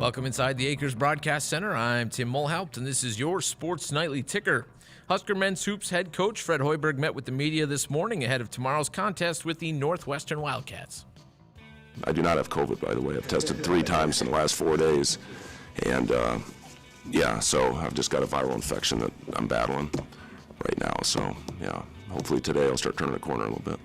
Welcome inside the Acres Broadcast Center. I'm Tim Mulhaupt, and this is your Sports Nightly Ticker. Husker men's hoops head coach Fred Hoiberg met with the media this morning ahead of tomorrow's contest with the Northwestern Wildcats. I do not have COVID, by the way. I've tested 3 times in the last 4 days. And, so I've just got a viral infection that I'm battling right now. So, hopefully today I'll start turning the corner a little bit.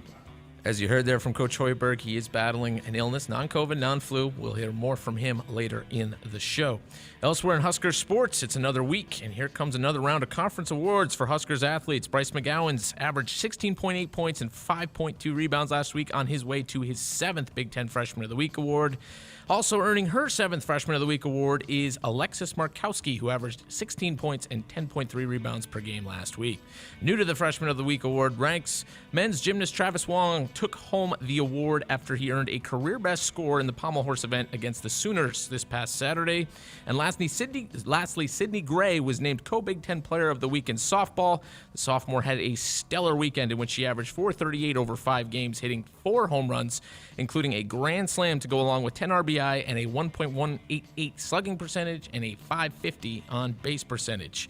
As you heard there from Coach Hoiberg, he is battling an illness, non-COVID, non-flu. We'll hear more from him later in the show. Elsewhere in Husker sports, it's another week, and here comes another round of conference awards for Huskers athletes. Bryce McGowan's averaged 16.8 points and 5.2 rebounds last week on his way to his 7th Big Ten Freshman of the Week award. Also earning her 7th Freshman of the Week award is Alexis Markowski, who averaged 16 points and 10.3 rebounds per game last week. New to the Freshman of the Week award ranks, men's gymnast Travis Wong took home the award after he earned a career-best score in the pommel horse event against the Sooners this past Saturday. And lastly, Sydney Gray was named Co-Big Ten Player of the Week in softball. The sophomore had a stellar weekend in which she averaged .438 over 5 games, hitting 4 home runs, including a grand slam to go along with 10 RBI and a 1.188 slugging percentage and a .550 on base percentage.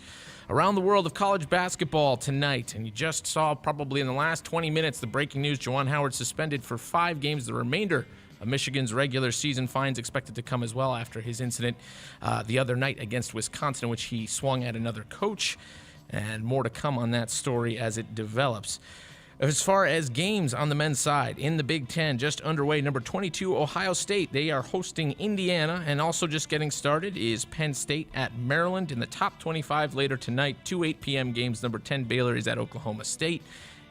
Around the world of college basketball tonight, and you just saw probably in the last 20 minutes the breaking news: Juwan Howard suspended for 5 games. The remainder of Michigan's regular season fines expected to come as well after his incident the other night against Wisconsin, in which he swung at another coach. And more to come on that story as it develops. As far as games on the men's side, in the Big Ten, just underway, number 22, Ohio State. They are hosting Indiana, and also just getting started is Penn State at Maryland. In the top 25 later tonight, 2 8 p.m. games. Number 10, Baylor is at Oklahoma State,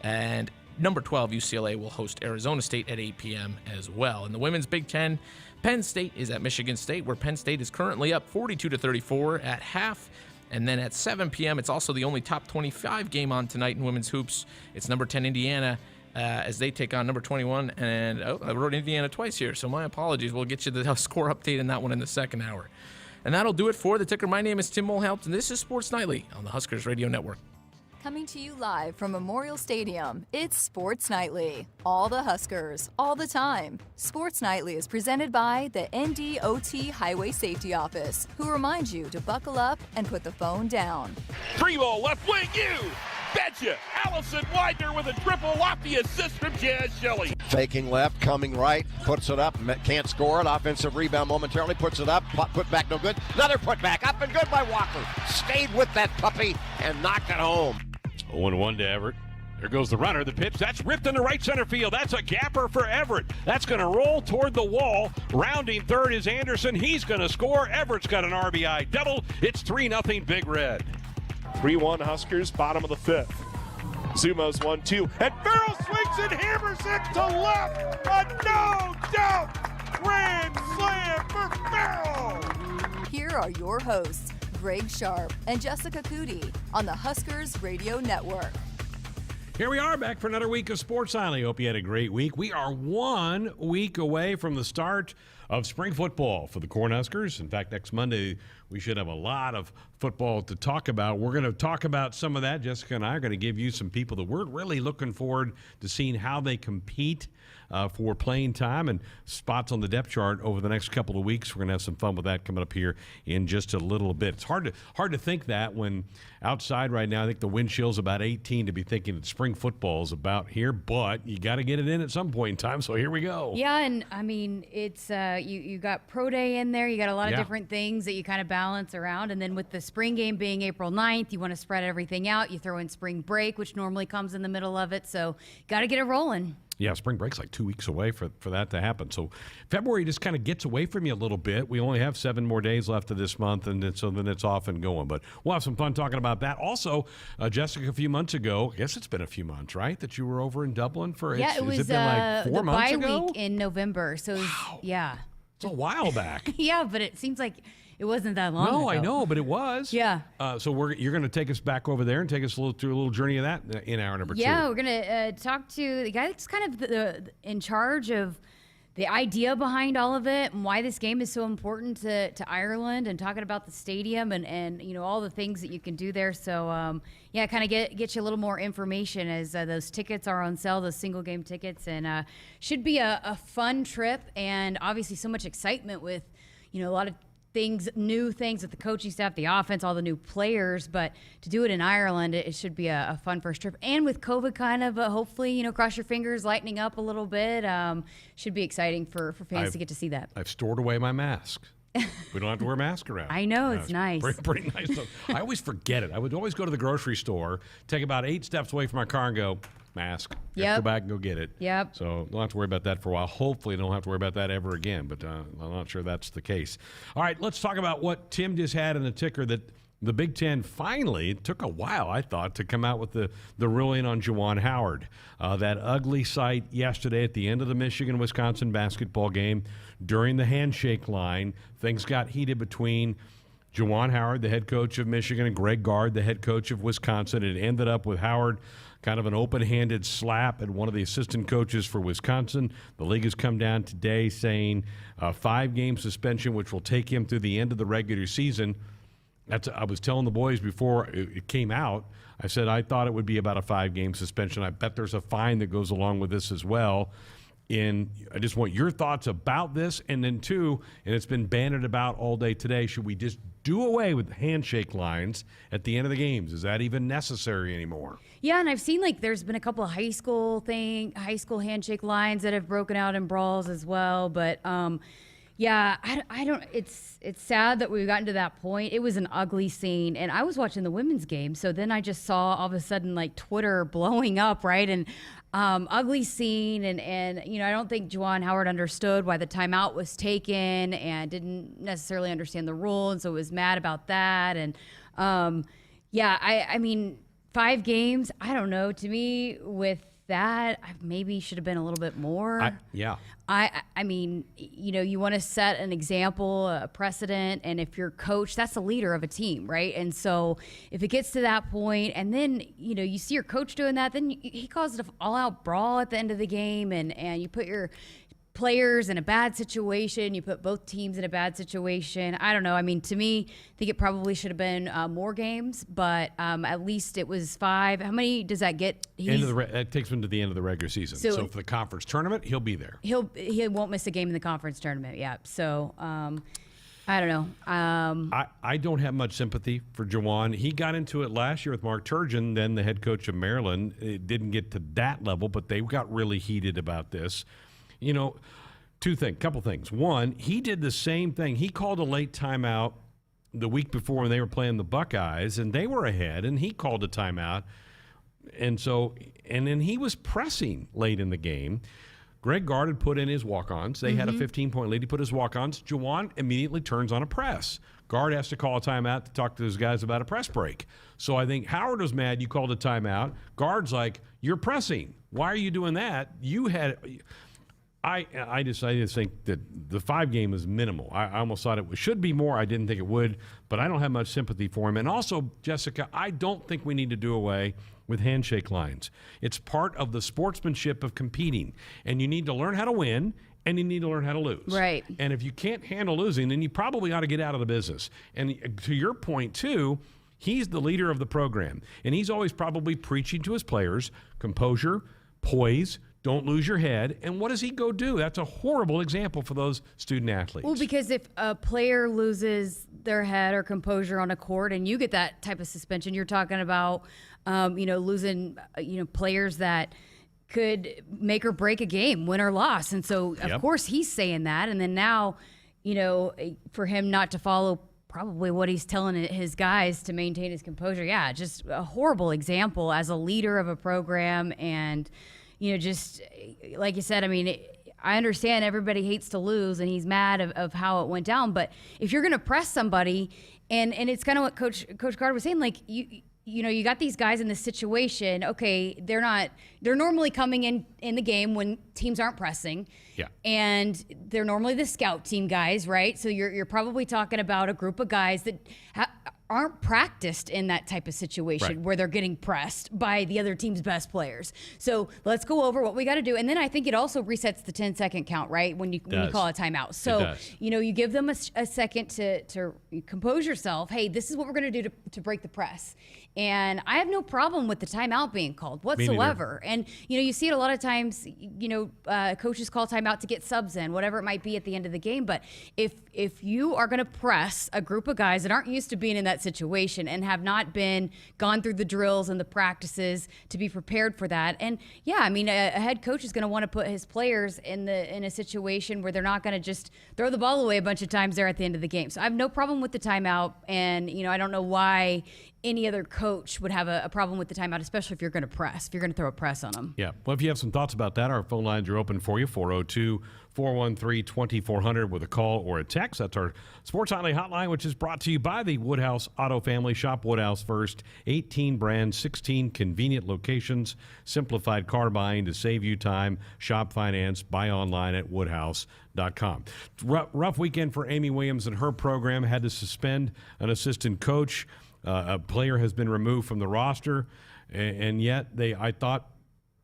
and number 12, UCLA will host Arizona State at 8 p.m. as well. In the women's Big Ten, Penn State is at Michigan State, where Penn State is currently up 42-34 at half. And then at 7 p.m., it's also the only top 25 game on tonight in women's hoops. It's number 10, Indiana, as they take on number 21. And, I wrote Indiana twice here, so my apologies. We'll get you the score update in that one in the second hour. And that'll do it for the ticker. My name is Tim Mulhaupt, and this is Sports Nightly on the Huskers Radio Network. Coming to you live from Memorial Stadium, it's Sports Nightly. All the Huskers, all the time. Sports Nightly is presented by the NDOT Highway Safety Office, who reminds you to buckle up and put the phone down. 3-ball left wing, you betcha! Allison Widener with a triple off the assist from Jazz Shelley. Faking left, coming right, puts it up, can't score it. Offensive rebound momentarily, puts it up, put back, no good. Another put back, up and good by Walker. Stayed with that puppy and knocked it home. 0-1 to Everett. There goes the runner, the pitch. That's ripped into right center field. That's a gapper for Everett. That's going to roll toward the wall. Rounding third is Anderson. He's going to score. Everett's got an RBI double. It's 3-0 Big Red. 3-1 Huskers, bottom of the 5th. Zumos 1-2, and Farrell swings and hammers it to left. A no-doubt grand slam for Farrell. Here are your hosts, Greg Sharpe and Jessica Coody on the Huskers Radio Network. Here we are back for another week of Sports Nightly. Hope you had a great week. We are 1 week away from the start of spring football for the Cornhuskers. In fact, next Monday we should have a lot of football to talk about. We're going to talk about some of that. Jessica and I are going to give you some people that we're really looking forward to seeing how they compete for playing time and spots on the depth chart over the next couple of weeks. We're going to have some fun with that coming up here in just a little bit. It's hard to think that when outside right now, I think the wind chill's about 18 to be thinking that spring football is about here, but you got to get it in at some point in time, so here we go. Yeah, and I mean, it's you got Pro Day in there. You got a lot of different things that you kind of balance around, and then with the spring game being April 9th, you want to spread everything out. You throw in spring break, which normally comes in the middle of it, so got to get it rolling. Yeah, spring break's like 2 weeks away for that to happen. So February just kind of gets away from you a little bit. We only have 7 more days left of this month, and so then it's off and going. But we'll have some fun talking about that. Also, Jessica, a few months ago, I guess it's been a few months, right, that you were over in Dublin for it? Yeah, it was has it been like 4 months ago? the bye week in November. So it was, wow. Yeah. It's a while back. Yeah, but it seems like it wasn't that long ago. No, I know, but it was. Yeah. So you're going to take us back over there and take us through a little journey of that in hour number 2. Yeah, we're going to talk to the guy that's kind of in charge of the idea behind all of it and why this game is so important to Ireland, and talking about the stadium and you know, all the things that you can do there. So, yeah, kind of get you a little more information as those tickets are on sale, those single game tickets, and should be a fun trip, and obviously so much excitement with, you know, a lot of new things with the coaching staff, the offense, all the new players. But to do it in Ireland, it should be a fun first trip. And with COVID kind of hopefully, cross your fingers, lightening up a little bit, should be exciting for fans to get to see that. I've stored away my mask. We don't have to wear a mask around. I know, it's nice. Pretty nice. I always forget it. I would always go to the grocery store, take about 8 steps away from my car and go, mask. Yep. Go back and go get it. Yep. So don't have to worry about that for a while. Hopefully don't have to worry about that ever again, but I'm not sure that's the case. All right, let's talk about what Tim just had in the ticker, that the Big Ten finally, it took a while, I thought, to come out with the ruling on Juwan Howard. That ugly sight yesterday at the end of the Michigan-Wisconsin basketball game during the handshake line. Things got heated between Juwan Howard, the head coach of Michigan, and Greg Gard, the head coach of Wisconsin. It ended up with Howard kind of an open-handed slap at one of the assistant coaches for Wisconsin. The league has come down today saying a 5-game suspension, which will take him through the end of the regular season. I was telling the boys before it came out, I said I thought it would be about a 5-game suspension. I bet there's a fine that goes along with this as well. And I just want your thoughts about this. And then, two, and it's been bandied about all day today, should we just do away with handshake lines at the end of the games? Is that even necessary anymore? Yeah, and I've seen there's been a couple of high school handshake lines that have broken out in brawls as well. But yeah, I don't. It's sad that we've gotten to that point. It was an ugly scene, and I was watching the women's game, so then I just saw all of a sudden Twitter blowing up, right? And ugly scene, and I don't think Juwan Howard understood why the timeout was taken, and didn't necessarily understand the rule, and so was mad about that. And yeah, I mean, 5 games. I don't know. To me, with that, I maybe should have been a little bit more. I mean, you want to set an example, a precedent, and if you're coach, that's the leader of a team, right? And so if it gets to that point, and then, you see your coach doing that, then he caused an all-out brawl at the end of the game, and you put your players in a bad situation. You put both teams in a bad situation. I don't know. I mean, to me, I think it probably should have been more games, but at least it was 5. How many does that get? That takes him to the end of the regular season. So for the conference tournament, he'll be there. He won't miss a game in the conference tournament. Yeah. So I don't know. I don't have much sympathy for Juwan. He got into it last year with Mark Turgeon, then the head coach of Maryland. It didn't get to that level, but they got really heated about this. Couple things. One, he did the same thing. He called a late timeout the week before when they were playing the Buckeyes, and they were ahead, and he called a timeout. And then he was pressing late in the game. Greg Gard had put in his walk-ons. They had a 15-point lead. He put his walk-ons. Juwan immediately turns on a press. Gard has to call a timeout to talk to those guys about a press break. So I think Howard was mad you called a timeout. Gard's like, you're pressing. Why are you doing that? I just think that the 5-game is minimal. I almost thought it should be more. I didn't think it would, but I don't have much sympathy for him. And also, Jessica, I don't think we need to do away with handshake lines. It's part of the sportsmanship of competing, and you need to learn how to win, and you need to learn how to lose. Right. And if you can't handle losing, then you probably ought to get out of the business. And to your point, too, he's the leader of the program, and he's always probably preaching to his players, composure, poise, don't lose your head. And what does he go do? That's a horrible example for those student athletes. Well, because if a player loses their head or composure on a court and you get that type of suspension, you're talking about, losing, players that could make or break a game, win or loss. And so, of course, he's saying that. And then now, for him not to follow probably what he's telling his guys to maintain his composure. Yeah, just a horrible example as a leader of a program. And just like you said, I mean, I understand everybody hates to lose, and he's mad of how it went down. But if you're going to press somebody, and it's kind of what Coach Gard was saying, you got these guys in this situation. Okay, they're normally coming in the game when teams aren't pressing. Yeah. And they're normally the scout team guys, right? So you're probably talking about a group of guys that aren't practiced in that type of situation where they're getting pressed by the other team's best players. So let's go over what we got to do. And then I think it also resets the 10-second count, right? When you call a timeout. So, you give them a second to compose yourself. Hey, this is what we're going to do to break the press. And I have no problem with the timeout being called whatsoever. And, you see it a lot of times, coaches call timeout to get subs in, whatever it might be at the end of the game. But if you are going to press a group of guys that aren't used to being in that situation and have not gone through the drills and the practices to be prepared for that. And a head coach is going to want to put his players in a situation where they're not going to just throw the ball away a bunch of times there at the end of the game. So I have no problem with the timeout. And, I don't know why any other coach would have a problem with the timeout, especially if you're going to press, if you're going to throw a press on them. Yeah. Well, if you have some thoughts about that, our phone lines are open for you, 402-413-2400 with a call or a text. That's our Sports Nightly hotline, which is brought to you by the Woodhouse Auto Family. Shop Woodhouse first. 18 brands, 16 convenient locations, simplified car buying to save you time. Shop finance, buy online at woodhouse.com. Rough weekend for Amy Williams and her program. Had to suspend an assistant coach. A player has been removed from the roster, and yet I thought,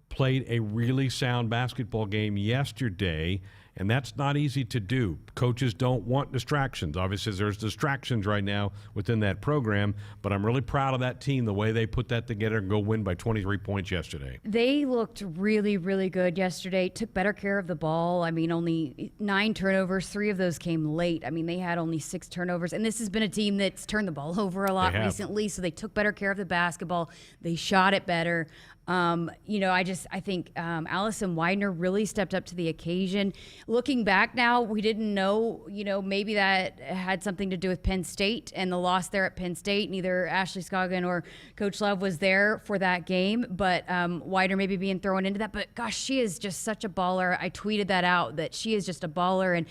played a really sound basketball game yesterday, and that's not easy to do. Coaches don't want distractions. Obviously, there's distractions right now within that program, but I'm really proud of that team, the way they put that together and go win by 23 points yesterday. They looked really, really good yesterday. Took better care of the ball. Only 9 turnovers. 3 of those came late. They had only 6 turnovers. And this has been a team that's turned the ball over a lot recently, so they took better care of the basketball. They shot it better. I think Allison Widener really stepped up to the occasion. Looking back now, we didn't know, maybe that had something to do with Penn State and the loss there at Penn State. Neither Ashley Scoggin or Coach Love was there for that game, but Widener maybe being thrown into that. But gosh, she is just such a baller. I tweeted that out, that she is just a baller. And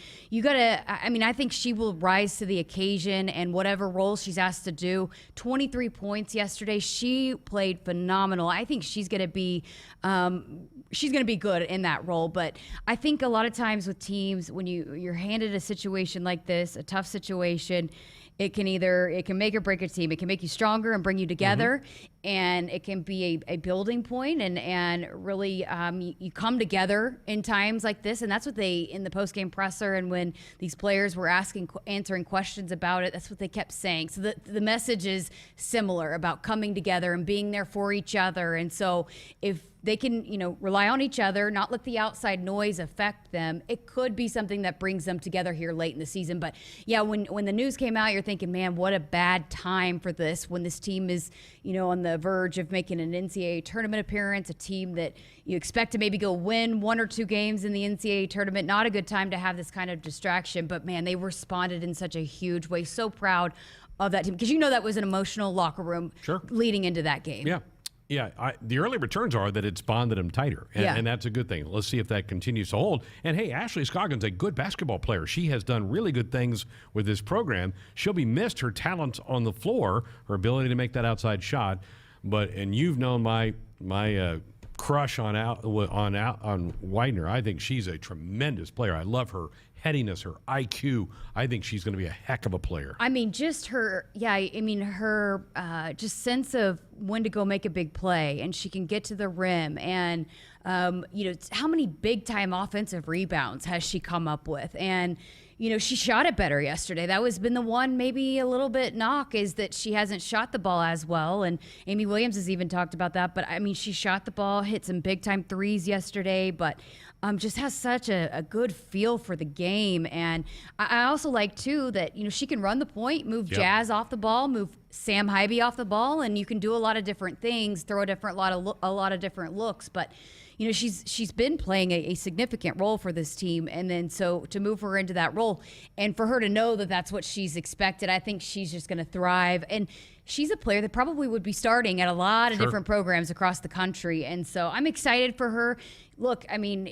I think she will rise to the occasion and whatever role she's asked to do. 23 points yesterday. She played phenomenal. I think she's going to be good in that role. But I think a lot of times with teams, when you're handed a situation like this, a tough situation, it can make or break a team. It can make you stronger and bring you together, and it can be a building point, and really you come together in times like this. And that's what they, in the post-game presser, and when these players were answering questions about it, that's what they kept saying. So the message is similar about coming together and being there for each other. And so if they can, rely on each other, not let the outside noise affect them, it could be something that brings them together here late in the season. But yeah, when the news came out, you're thinking, man, what a bad time for this, when this team is, on the verge of making an NCAA tournament appearance, a team that you expect to maybe go win 1 or 2 games in the NCAA tournament. Not a good time to have this kind of distraction, but man, they responded in such a huge way. So proud of that team, because that was an emotional locker room leading into that game. Yeah. Yeah, the early returns are that it's bonded them tighter, and that's a good thing. Let's see if that continues to hold. And, hey, Ashley Scoggin's a good basketball player. She has done really good things with this program. She'll be missed, her talent on the floor, her ability to make that outside shot. And you've known my crush on Widener. I think she's a tremendous player. I love her headiness, her IQ. I think she's going to be a heck of a player. Just her, her just sense of when to go make a big play, and she can get to the rim. And, how many big-time offensive rebounds has she come up with? And, she shot it better yesterday. That was been the one maybe a little bit knock, is that she hasn't shot the ball as well. And Amy Williams has even talked about that. But, she shot the ball, hit some big-time threes yesterday, but just has such a good feel for the game. And I also like, too, that, she can run the point, move Jazz off the ball, move Sam Hybe off the ball, and you can do a lot of different things, throw a lot of different looks. But, she's been playing a significant role for this team. And then so to move her into that role and for her to know that that's what she's expected, I think she's just going to thrive. And she's a player that probably would be starting at a lot of different programs across the country. And so I'm excited for her. Look,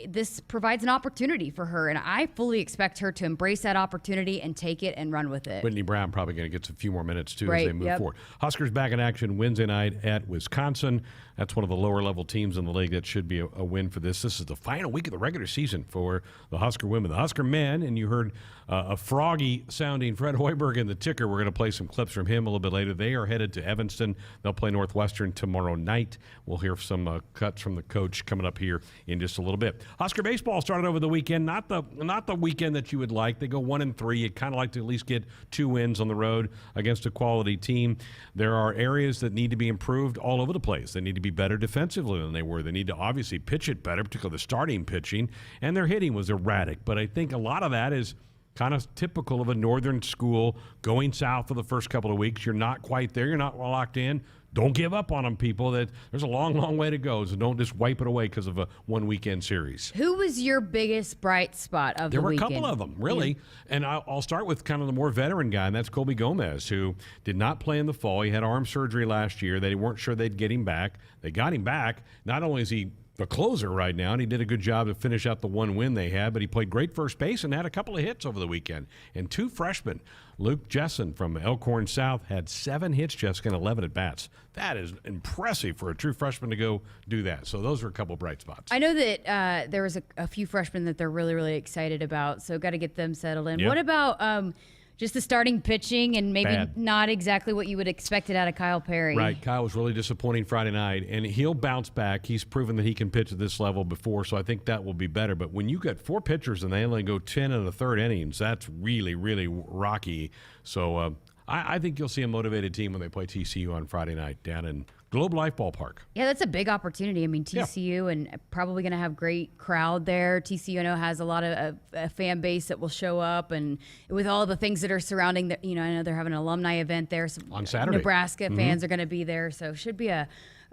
this provides an opportunity for her, and I fully expect her to embrace that opportunity and take it and run with it. Whitney Brown probably going to get a few more minutes, too, as they move forward. Huskers back in action Wednesday night at Wisconsin. That's one of the lower-level teams in the league. That should be a win for this. This is the final week of the regular season for the Husker women. The Husker men, and you heard a froggy-sounding Fred Hoiberg in the ticker. We're going to play some clips from him a little bit later. They are headed to Evanston. They'll play Northwestern tomorrow night. We'll hear some cuts from the coach coming up here in just a little bit. Husker baseball started over the weekend. Not the weekend that you would like. They go 1-3. You'd kind of like to at least get 2 wins on the road against a quality team. There are areas that need to be improved all over the place. They need to be better defensively than they were. They need to obviously pitch it better, particularly the starting pitching. And their hitting was erratic. But I think a lot of that is kind of typical of a northern school going south for the first couple of weeks. You're not quite there. You're not locked in. Don't give up on them, people. There's a long, long way to go, so don't just wipe it away because of a one-weekend series. Who was your biggest bright spot of the weekend? There were weekend? a couple of them, really. Yeah. And I'll start with kind of the more veteran guy, and that's Colby Gomez, who did not play in the fall. He had arm surgery last year. They weren't sure they'd get him back. They got him back. Not only is he the closer right now, and he did a good job to finish out the one win they had, but he played great first base and had a couple of hits over the weekend. And 2 freshmen, Luke Jessen from Elkhorn South had 7 hits, Jessica, and 11 at-bats. That is impressive for a true freshman to go do that. So those are a couple of bright spots. I know that there was a few freshmen that they're really, really excited about, so got to get them settled in. Yep. What about just the starting pitching and maybe not exactly what you would expect it out of Kyle Perry? Right. Kyle was really disappointing Friday night, and he'll bounce back. He's proven that he can pitch at this level before, so I think that will be better. But when you got 4 pitchers and they only go 10 in the third innings, that's really, really rocky. So I think you'll see a motivated team when they play TCU on Friday night down in Globe Life Ballpark. Yeah, that's a big opportunity. I mean, TCU and probably going to have great crowd there. TCU, I know, has a lot of a fan base that will show up, and with all the things that are surrounding the, I know they're having an alumni event there. Some on Saturday. Nebraska fans are going to be there, so should be a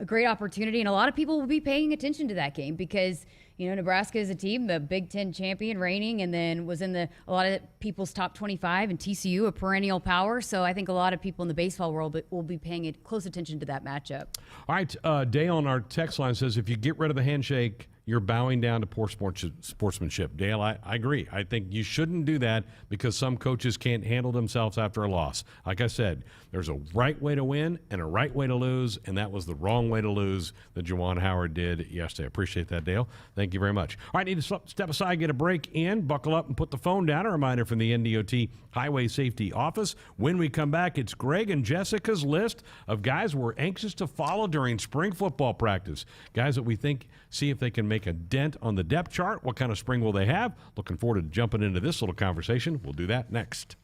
great opportunity, and a lot of people will be paying attention to that game because Nebraska is a team, the Big Ten champion, reigning, and then was in a lot of people's top 25, and TCU, a perennial power. So I think a lot of people in the baseball world will be paying close attention to that matchup. All right, Dale on our text line says, if you get rid of the handshake, you're bowing down to poor sportsmanship. Dale, I agree. I think you shouldn't do that because some coaches can't handle themselves after a loss. Like I said, there's a right way to win and a right way to lose, and that was the wrong way to lose that Juwan Howard did yesterday. Appreciate that, Dale. Thank you very much. All right, need to step aside, get a break in, buckle up, and put the phone down. A reminder from the NDOT Highway Safety Office. When we come back, it's Greg and Jessica's list of guys we're anxious to follow during spring football practice. Guys that we think, see if they can make a dent on the depth chart. What kind of spring will they have? Looking forward to jumping into this little conversation. We'll do that next.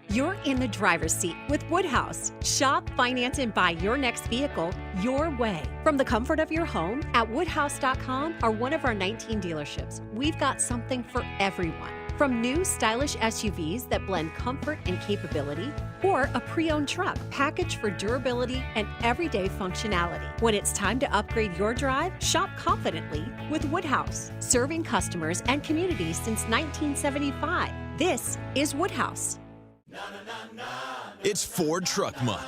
You're in the driver's seat with Woodhouse. Shop, finance, and buy your next vehicle your way. From the comfort of your home at woodhouse.com or one of our 19 dealerships, we've got something for everyone. From new stylish SUVs that blend comfort and capability, or a pre-owned truck packaged for durability and everyday functionality. When it's time to upgrade your drive, shop confidently with Woodhouse, serving customers and communities since 1975. This is Woodhouse. It's Ford Truck Month.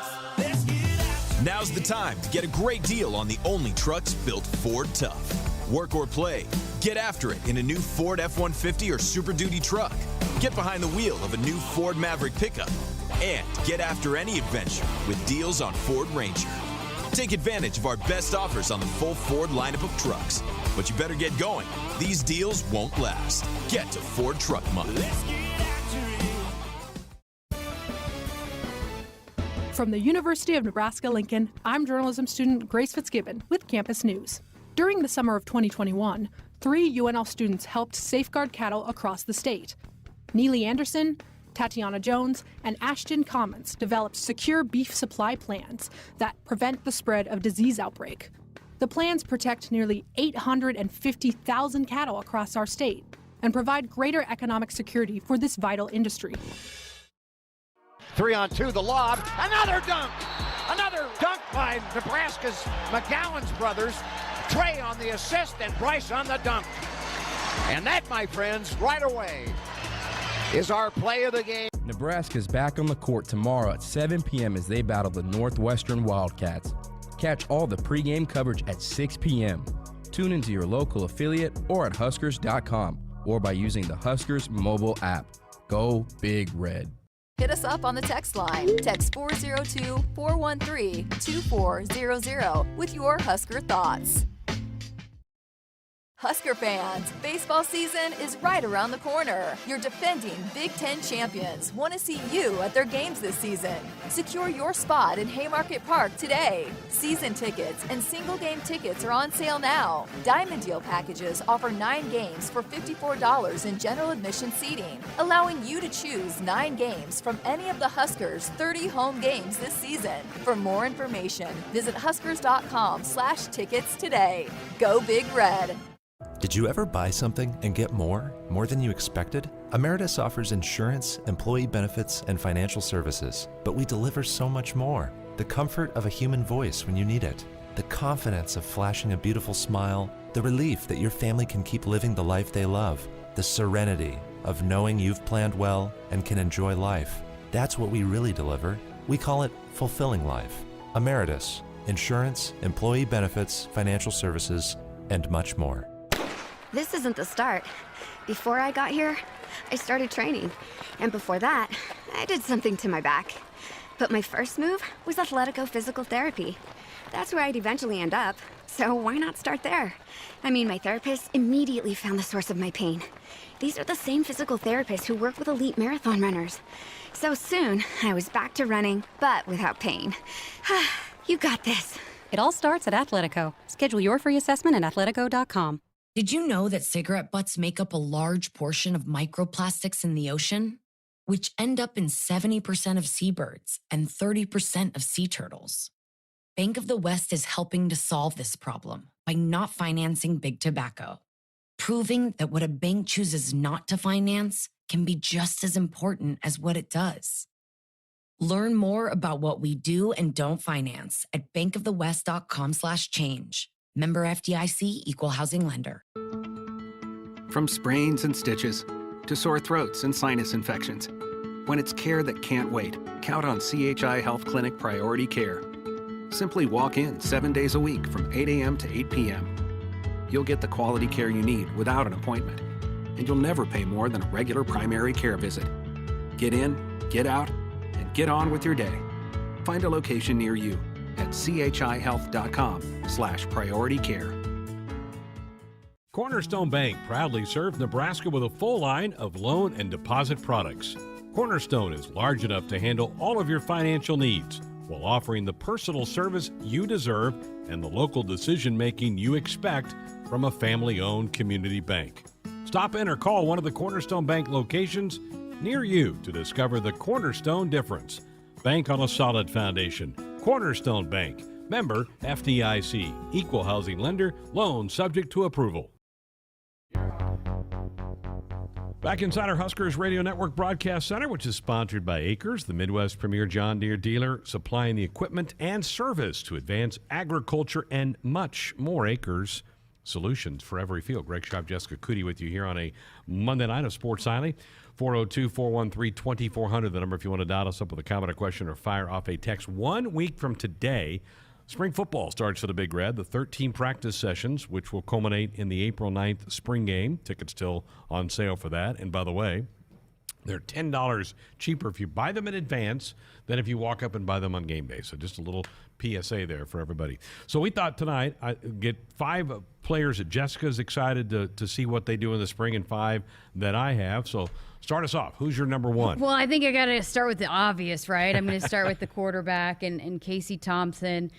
Now's the time to get a great deal on the only trucks built Ford tough. Work or play, get after it in a new Ford F-150 or Super Duty truck. Get behind the wheel of a new Ford Maverick pickup. And get after any adventure with deals on Ford Ranger. Take advantage of our best offers on the full Ford lineup of trucks. But you better get going. These deals won't last. Get to Ford Truck Month. From the University of Nebraska-Lincoln, I'm journalism student Grace Fitzgibbon with Campus News. During the summer of 2021, 3 UNL students helped safeguard cattle across the state. Neely Anderson, Tatiana Jones, and Ashton Commons developed secure beef supply plans that prevent the spread of disease outbreak. The plans protect nearly 850,000 cattle across our state and provide greater economic security for this vital industry. 3-on-2, the lob, another dunk by Nebraska's McGowan's brothers. Trey on the assist and Bryce on the dunk. And that, my friends, right away is our play of the game. Nebraska's back on the court tomorrow at 7 p.m. as they battle the Northwestern Wildcats. Catch all the pregame coverage at 6 p.m. Tune into your local affiliate or at Huskers.com or by using the Huskers mobile app. Go Big Red. Hit us up on the text line. Text 402-413-2400 with your Husker thoughts. Husker fans, baseball season is right around the corner. Your defending Big Ten champions want to see you at their games this season. Secure your spot in Haymarket Park today. Season tickets and single game tickets are on sale now. Diamond Deal packages offer 9 games for $54 in general admission seating, allowing you to choose 9 games from any of the Huskers' 30 home games this season. For more information, visit huskers.com/tickets today. Go Big Red. Did you ever buy something and get more than you expected? Emeritus offers insurance, employee benefits, and financial services, but we deliver so much more. The comfort of a human voice when you need it, the confidence of flashing a beautiful smile, the relief that your family can keep living the life they love, the serenity of knowing you've planned well and can enjoy life. That's what we really deliver. We call it fulfilling life. Emeritus, insurance, employee benefits, financial services, and much more. This isn't the start. Before I got here, I started training. And before that, I did something to my back. But my first move was Athletico Physical Therapy. That's where I'd eventually end up. So why not start there? I mean, my therapist immediately found the source of my pain. These are the same physical therapists who work with elite marathon runners. So soon, I was back to running, but without pain. You got this. It all starts at Athletico. Schedule your free assessment at athletico.com. Did you know that cigarette butts make up a large portion of microplastics in the ocean, which end up in 70% of seabirds and 30% of sea turtles? Bank of the West is helping to solve this problem by not financing big tobacco, proving that what a bank chooses not to finance can be just as important as what it does. Learn more about what we do and don't finance at bankofthewest.com/change. Member FDIC, Equal Housing Lender. From sprains and stitches to sore throats and sinus infections, when it's care that can't wait, count on CHI Health Clinic Priority Care. Simply walk in 7 days a week from 8 a.m. to 8 p.m. You'll get the quality care you need without an appointment, and you'll never pay more than a regular primary care visit. Get in, get out, and get on with your day. Find a location near you at chihealth.com/priority care. Cornerstone Bank proudly serves Nebraska with a full line of loan and deposit products. Cornerstone is large enough to handle all of your financial needs while offering the personal service you deserve and the local decision-making you expect from a family-owned community bank. Stop in or call one of the Cornerstone Bank locations near you to discover the Cornerstone difference. Bank on a solid foundation. Cornerstone Bank. Member FDIC. Equal housing lender. Loan subject to approval. Back inside our Huskers Radio Network Broadcast Center, which is sponsored by Acres, the Midwest premier John Deere dealer, supplying the equipment and service to advance agriculture and much more. Acres, solutions for every field. Greg Sharpe, Jessica Coody with you here on a Monday night of Sports Nightly. 402-413-2400, the number if you want to dial us up with a comment or question or fire off a text. 1 week from today, spring football starts for the Big Red, the 13 practice sessions, which will culminate in the April 9th spring game. Tickets still on sale for that. And by the way, they're $10 cheaper if you buy them in advance than if you walk up and buy them on game day. So just a little PSA there for everybody. So we thought tonight I'd get 5 players that Jessica's excited to see what they do in the spring and 5 that I have. So start us off. Who's your number 1? Well, I think I got to start with the obvious, right? I'm going to start with the quarterback and Casey Thompson.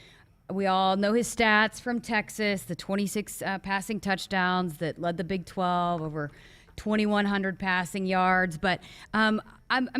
We all know his stats from Texas, the 26 passing touchdowns that led the Big 12, over 2,100 passing yards. But I'm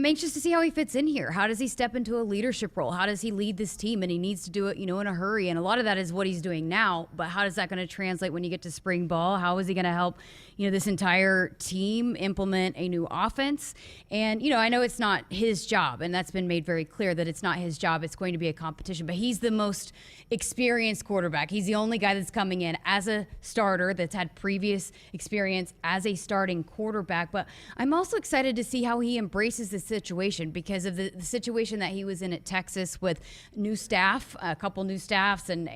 anxious to see how he fits in here. How does he step into a leadership role? How does he lead this team? And he needs to do it, in a hurry. And a lot of that is what he's doing now. But how is that going to translate when you get to spring ball? How is he going to help, this entire team implement a new offense? And, I know it's not his job, and that's been made very clear that it's not his job. It's going to be a competition. But he's the most experienced quarterback. He's the only guy that's coming in as a starter that's had previous experience as a starting quarterback. But I'm also excited to see how he embraces the situation because of the situation that he was in at Texas with new staff, a couple new staffs, and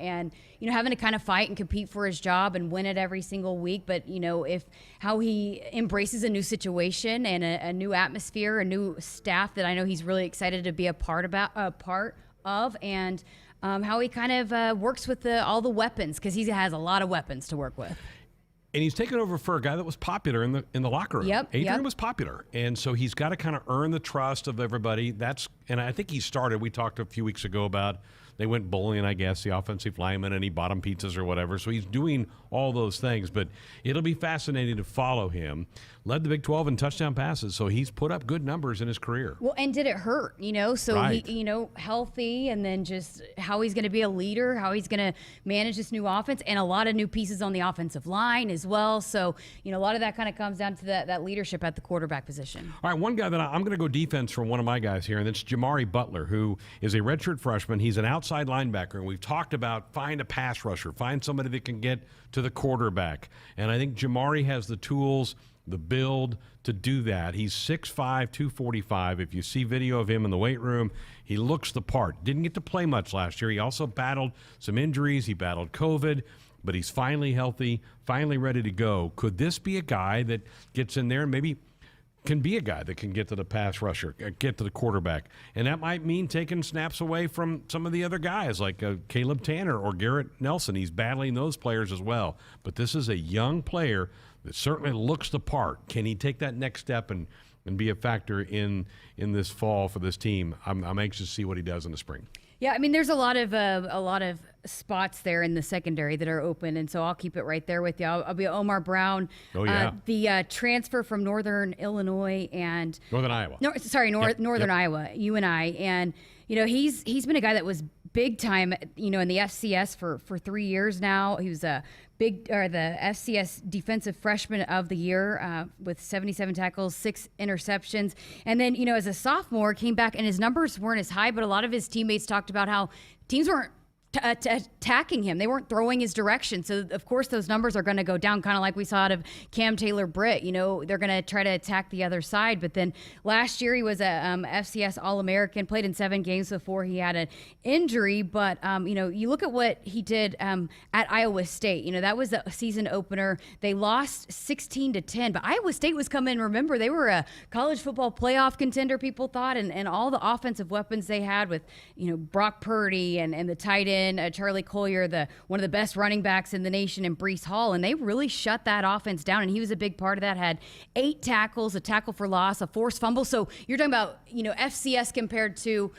having to kind of fight and compete for his job and win it every single week. But, if how he embraces a new situation and a new atmosphere, a new staff that I know he's really excited to be a part of, and how he kind of works with all the weapons, because he has a lot of weapons to work with. And he's taken over for a guy that was popular in the locker room. Adrian was popular. And so he's got to kind of earn the trust of everybody. And I think he started, we talked a few weeks ago about they went bowling, I guess, the offensive lineman, and he bought him pizzas or whatever. So he's doing all those things. But it'll be fascinating to follow him. Led the Big 12 in touchdown passes, so he's put up good numbers in his career. Well, and did it hurt, So right. he, healthy, and then just how he's going to be a leader, how he's going to manage this new offense, and a lot of new pieces on the offensive line as well. So, a lot of that kind of comes down to that leadership at the quarterback position. All right, one guy that I'm going to go defense from one of my guys here, and that's Jamari Butler, who is a redshirt freshman. He's an outside linebacker, and we've talked about find a pass rusher, find somebody that can get to the quarterback. And I think Jamari has the tools, the build to do that. He's 6'5", 245. If you see video of him in the weight room, he looks the part. Didn't get to play much last year. He also battled some injuries. He battled COVID, but he's finally healthy, finally ready to go. Could this be a guy that gets in there and maybe can be a guy that can get to the pass rusher, get to the quarterback? And that might mean taking snaps away from some of the other guys like Caleb Tanner or Garrett Nelson. He's battling those players as well. But this is a young player that certainly looks the part. Can he take that next step and be a factor in this fall for this team? I'm anxious to see what he does in the spring. Yeah, I mean, there's a lot of spots there in the secondary that are open, and so I'll keep it right there with you. I'll be Omar Brown, the transfer from Northern Illinois and Northern Iowa. Northern Iowa, UNI, and he's been a guy that was big time, in the FCS for 3 years now. He was the FCS Defensive Freshman of the Year with 77 tackles, 6 interceptions. And then, as a sophomore, came back and his numbers weren't as high, but a lot of his teammates talked about how teams weren't attacking him. They weren't throwing his direction. So, of course, those numbers are going to go down, kind of like we saw out of Cam Taylor-Britt. They're going to try to attack the other side. But then last year he was a FCS All-American, played in 7 games before he had an injury. But, you look at what he did at Iowa State. That was a season opener. They lost 16-10. But Iowa State was coming. Remember, they were a college football playoff contender, people thought, and all the offensive weapons they had with, Brock Purdy and the tight end, Charlie Collier, one of the best running backs in the nation, and Breece Hall, and they really shut that offense down, and he was a big part of that. Had 8 tackles, a tackle for loss, a forced fumble. So you're talking about, FCS compared to,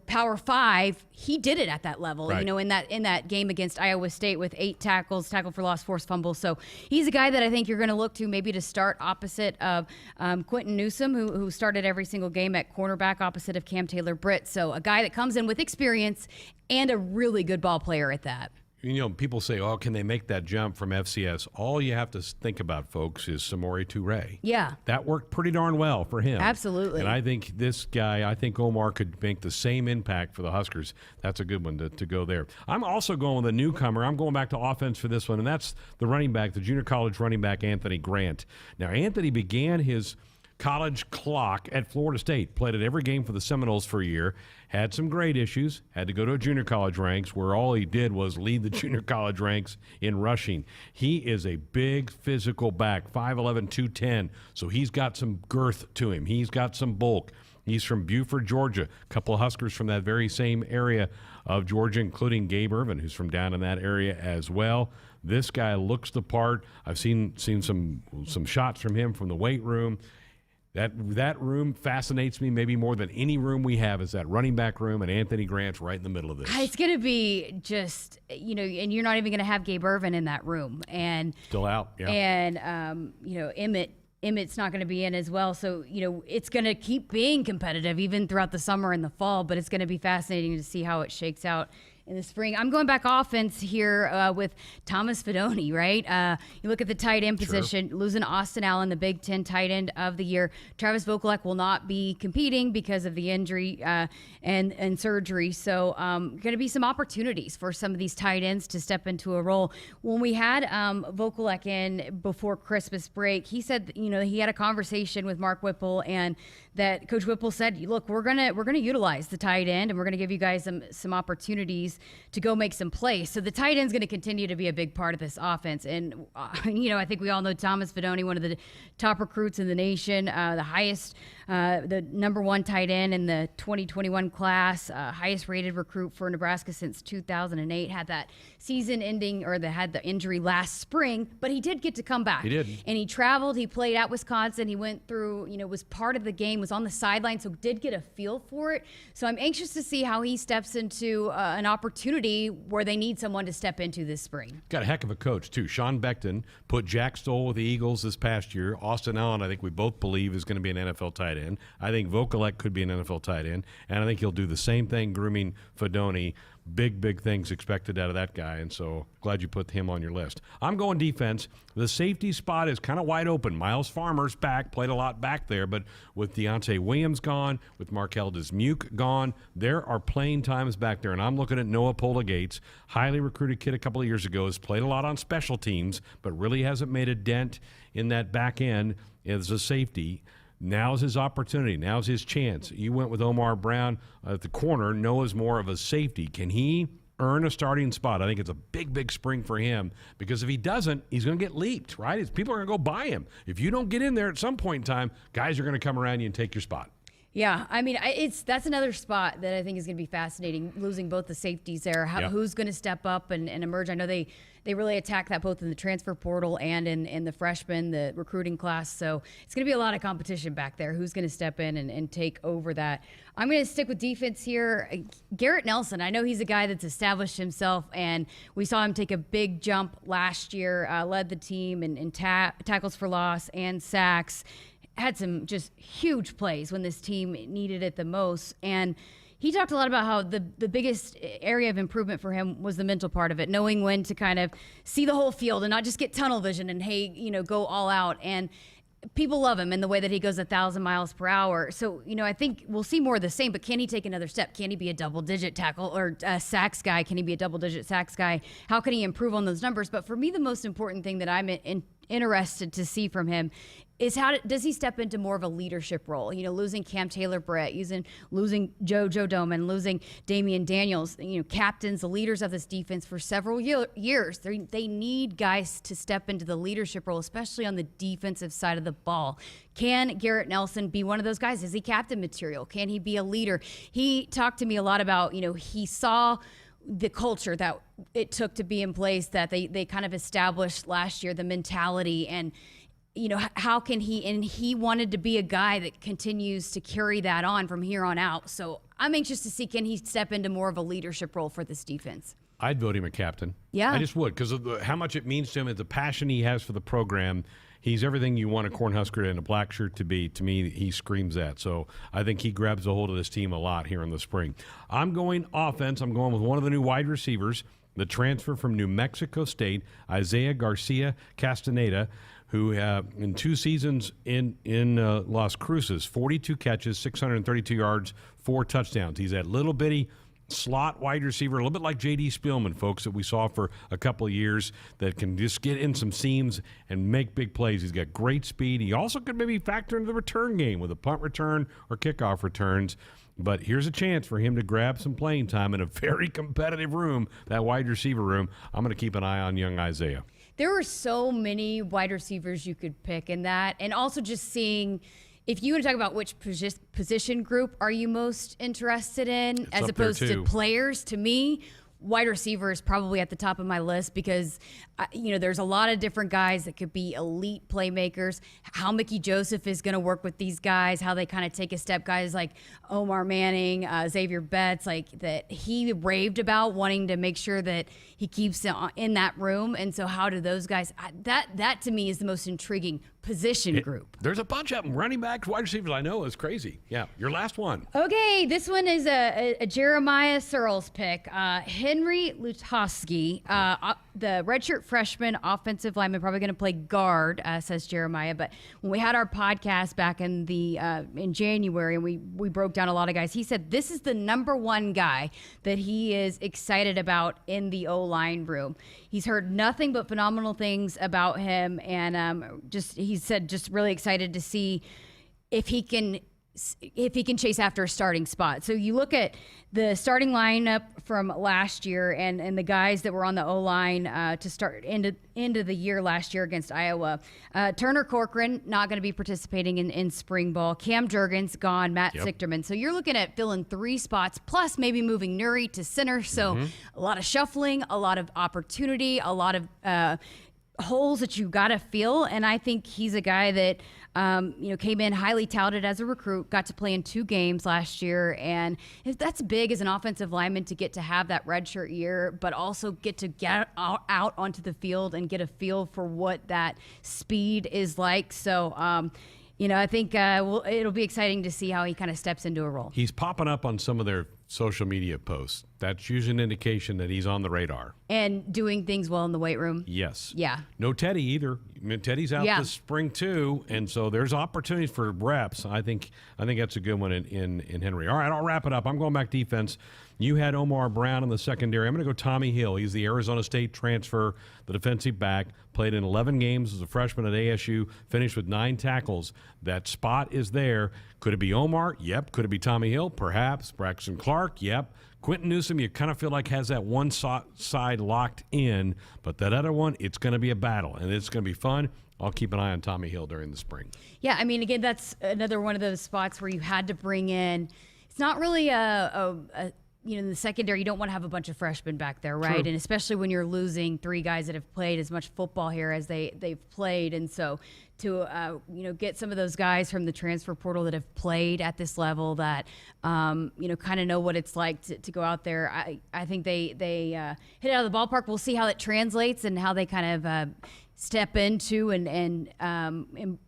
Power 5, he did it at that level, right. In that game against Iowa State with 8 tackles, tackle for loss, forced fumble. So he's a guy that I think you're going to look to maybe to start opposite of Quentin Newsome, who started every single game at cornerback opposite of Cam Taylor-Britt. So a guy that comes in with experience and a really good ball player at that. People say, oh, can they make that jump from FCS? All you have to think about, folks, is Samori Toure. Yeah. That worked pretty darn well for him. Absolutely. And I think this guy, Omar could make the same impact for the Huskers. That's a good one to go there. I'm also going with a newcomer. I'm going back to offense for this one, and that's the running back, the junior college running back, Anthony Grant. Now, Anthony began his college clock at Florida State, played at every game for the Seminoles for a year, had some grade issues, had to go to a junior college ranks where all he did was lead the junior college ranks in rushing. He is a big physical back, 5'11", 210, so he's got some girth to him. He's got some bulk. He's from Buford, Georgia. A couple of Huskers from that very same area of Georgia, including Gabe Irvin, who's from down in that area as well. This guy looks the part. I've seen some shots from him from the weight room. That room fascinates me maybe more than any room we have, is that running back room, and Anthony Grant's right in the middle of this. It's going to be just, and you're not even going to have Gabe Irvin in that room. And still out, yeah. And, Emmett's not going to be in as well. So, it's going to keep being competitive even throughout the summer and the fall, but it's going to be fascinating to see how it shakes out in the spring. I'm going back offense here with Thomas Fidone, right? You look at the tight end position, losing Austin Allen, the Big Ten tight end of the year. Travis Vokalek will not be competing because of the injury and surgery. So going to be some opportunities for some of these tight ends to step into a role. When we had Vokalek in before Christmas break, he said, he had a conversation with Mark Whipple, and that Coach Whipple said, look, we're gonna utilize the tight end, and we're gonna give you guys some opportunities to go make some plays. So the tight end's gonna continue to be a big part of this offense. And I think we all know Thomas Fidone, one of the top recruits in the nation, the highest, the number one tight end in the 2021 class, highest rated recruit for Nebraska since 2008. Had that season-ending, or had the injury last spring, but he did get to come back. He did, and he traveled. He played at Wisconsin. He went through, was part of the game. Was on the sideline, so did get a feel for it. So I'm anxious to see how he steps into an opportunity where they need someone to step into this spring. Got a heck of a coach, too. Sean Beckton put Jack Stoll with the Eagles this past year. Austin Allen, I think we both believe, is going to be an NFL tight end. I think Vokalek could be an NFL tight end, and I think he'll do the same thing grooming Fidone. Big things expected out of that guy, and so glad you put him on your list. I'm going defense. The safety spot is kind of wide open. Miles Farmer's back, played a lot back there, but with Deontay Williams gone, with Markel Dismuke gone, there are playing times back there, and I'm looking at Noah Pola-Gates, highly recruited kid a couple of years ago, has played a lot on special teams, but really hasn't made a dent in that back end as a safety. Now's his opportunity. Now's his chance. You went with Omar Brown at the corner. Noah's more of a safety. Can he earn a starting spot? I think it's a big spring for him, because if he doesn't, he's going to get leaped, right? People are going to go buy him. If you don't get in there at some point in time, guys are going to come around you and take your spot. Yeah, I mean, that's another spot that I think is going to be fascinating, losing both the safeties there. Who's going to step up and emerge? I know they really attack that both in the transfer portal and in the freshman, the recruiting class. So it's going to be a lot of competition back there. Who's going to step in and take over that? I'm going to stick with defense here. Garrett Nelson, I know he's a guy that's established himself, and we saw him take a big jump last year, led the team in tackles for loss and sacks. Had some just huge plays when this team needed it the most. And he talked a lot about how the biggest area of improvement for him was the mental part of it, knowing when to kind of see the whole field and not just get tunnel vision and, go all out. And people love him in the way that he goes 1,000 miles per hour. So, I think we'll see more of the same, but can he take another step? Can he be a double-digit tackle or a sacks guy? Can he be a double-digit sacks guy? How can he improve on those numbers? But for me, the most important thing that I'm interested to see from him is does he step into more of a leadership role? Losing Cam Taylor-Britt, losing Joe Doman, losing Damian Daniels, captains, the leaders of this defense for several years. They need guys to step into the leadership role, especially on the defensive side of the ball. Can Garrett Nelson be one of those guys? Is he captain material? Can he be a leader? He talked to me a lot about, he saw the culture that it took to be in place, that they kind of established last year, the mentality, and how can he wanted to be a guy that continues to carry that on from here on out. So I'm anxious to see, can he step into more of a leadership role for this defense? I'd vote him a captain. Yeah. I just would, because of how much it means to him, and the passion he has for the program. He's everything you want a Cornhusker and a black shirt to be. To me, he screams that. So I think he grabs a hold of this team a lot here in the spring. I'm going offense. I'm going with one of the new wide receivers, the transfer from New Mexico State, Isaiah Garcia Castaneda, who in 2 seasons in Las Cruces, 42 catches, 632 yards, 4 touchdowns. He's that little bitty slot wide receiver, a little bit like J.D. Spielman, folks, that we saw for a couple of years, that can just get in some seams and make big plays. He's got great speed. He also could maybe factor into the return game with a punt return or kickoff returns. But here's a chance for him to grab some playing time in a very competitive room, that wide receiver room. I'm going to keep an eye on young Isaiah. There were so many wide receivers you could pick in that. And also just seeing, if you want to talk about which position group are you most interested in, It's as opposed to players, to me, wide receiver is probably at the top of my list, because there's a lot of different guys that could be elite playmakers. How Mickey Joseph is going to work with these guys, how they kind of take a step, guys like Omar Manning, Xavier Betts, like that he raved about, wanting to make sure that he keeps in that room. And so how do those guys, that to me is the most intriguing position group. There's a bunch of them. Running backs, wide receivers, I know, is crazy. Yeah, your last one. Okay, this one is a Jeremiah Searles pick. Henry Lutoski, the redshirt freshman offensive lineman, probably going to play guard, says Jeremiah. But when we had our podcast back in January, and we broke down a lot of guys, he said this is the number one guy that he is excited about in the O-line room. He's heard nothing but phenomenal things about him, and he said just really excited to see if he can if he can chase after a starting spot. So you look at the starting lineup from last year and the guys that were on the O-line to start into the year last year against Iowa. Turner Corcoran not going to be participating in spring ball. Cam Jurgens gone. Matt Sichterman. So you're looking at filling 3 spots plus maybe moving Nuri to center. So a lot of shuffling, a lot of opportunity, a lot of holes that you got to fill. And I think he's a guy that came in highly touted as a recruit, got to play in 2 games last year. And that's big as an offensive lineman to get to have that redshirt year, but also get to get out onto the field and get a feel for what that speed is like. So, I think it'll be exciting to see how he kind of steps into a role. He's popping up on some of their social media posts. That's usually an indication that he's on the radar. And doing things well in the weight room. Yes. Yeah. No Teddy either. I mean, Teddy's out this spring too, and so there's opportunities for reps. I think that's a good one in Henry. All right, I'll wrap it up. I'm going back defense. You had Omar Brown in the secondary. I'm going to go Tommy Hill. He's the Arizona State transfer, the defensive back. Played in 11 games as a freshman at ASU. Finished with 9 tackles. That spot is there. Could it be Omar? Yep. Could it be Tommy Hill? Perhaps. Braxton Clark? Yep. Quentin Newsom, you kind of feel like has that one side locked in, but that other one, it's going to be a battle, and it's going to be fun. I'll keep an eye on Tommy Hill during the spring. Yeah, I mean, again, that's another one of those spots where you had to bring in. It's not really in the secondary, you don't want to have a bunch of freshmen back there, right? True. And especially when you're losing 3 guys that have played as much football here as they've played. And so to get some of those guys from the transfer portal that have played at this level that kind of know what it's like to go out there, I think they hit it out of the ballpark. We'll see how it translates and how they kind of step into and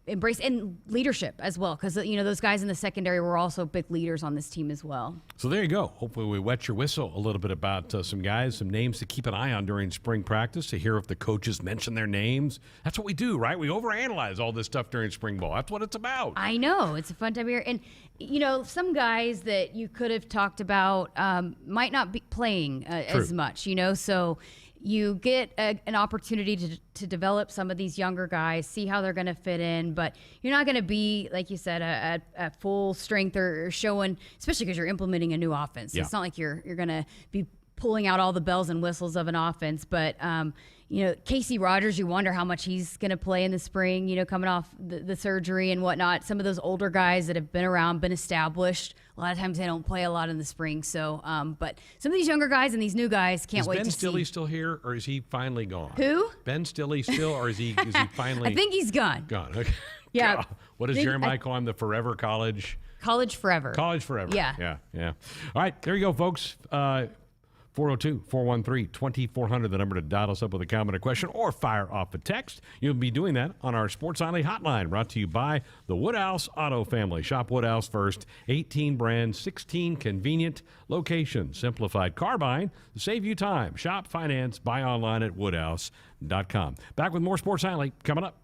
embrace and leadership as well, because those guys in the secondary were also big leaders on this team as well. So there you go. Hopefully we wet your whistle a little bit about some guys, some names to keep an eye on during spring practice, to hear if the coaches mention their names. That's what we do, right? We overanalyze all this stuff during spring ball. That's what it's about. I know. It's a fun time of year. And, some guys that you could have talked about might not be playing as much, so you get an opportunity to develop some of these younger guys, see how they're going to fit in, but you're not going to be, like you said, at full strength or showing, especially because you're implementing a new offense. Yeah. It's not like you're going to be pulling out all the bells and whistles of an offense, but Casey Rogers, you wonder how much he's going to play in the spring, coming off the surgery and whatnot. Some of those older guys that have been around, been established, a lot of times they don't play a lot in the spring. So, but some of these younger guys and these new guys can't wait to see. Is Ben Stilley still here, or is he finally gone? Who? Ben Stilley still, or is he finally? I think he's gone. Gone. Okay. Yeah. What does Jeremiah call him? The Forever College? College Forever. College Forever. Yeah. Yeah. All right, there you go, folks. 402-413-2400, the number to dial us up with a comment or question or fire off a text. You'll be doing that on our Sports Only hotline, brought to you by the Woodhouse Auto Family. Shop Woodhouse first. 18 brands, 16 convenient locations. Simplified car buying to save you time. Shop, finance, buy online at woodhouse.com. Back with more Sports Only coming up.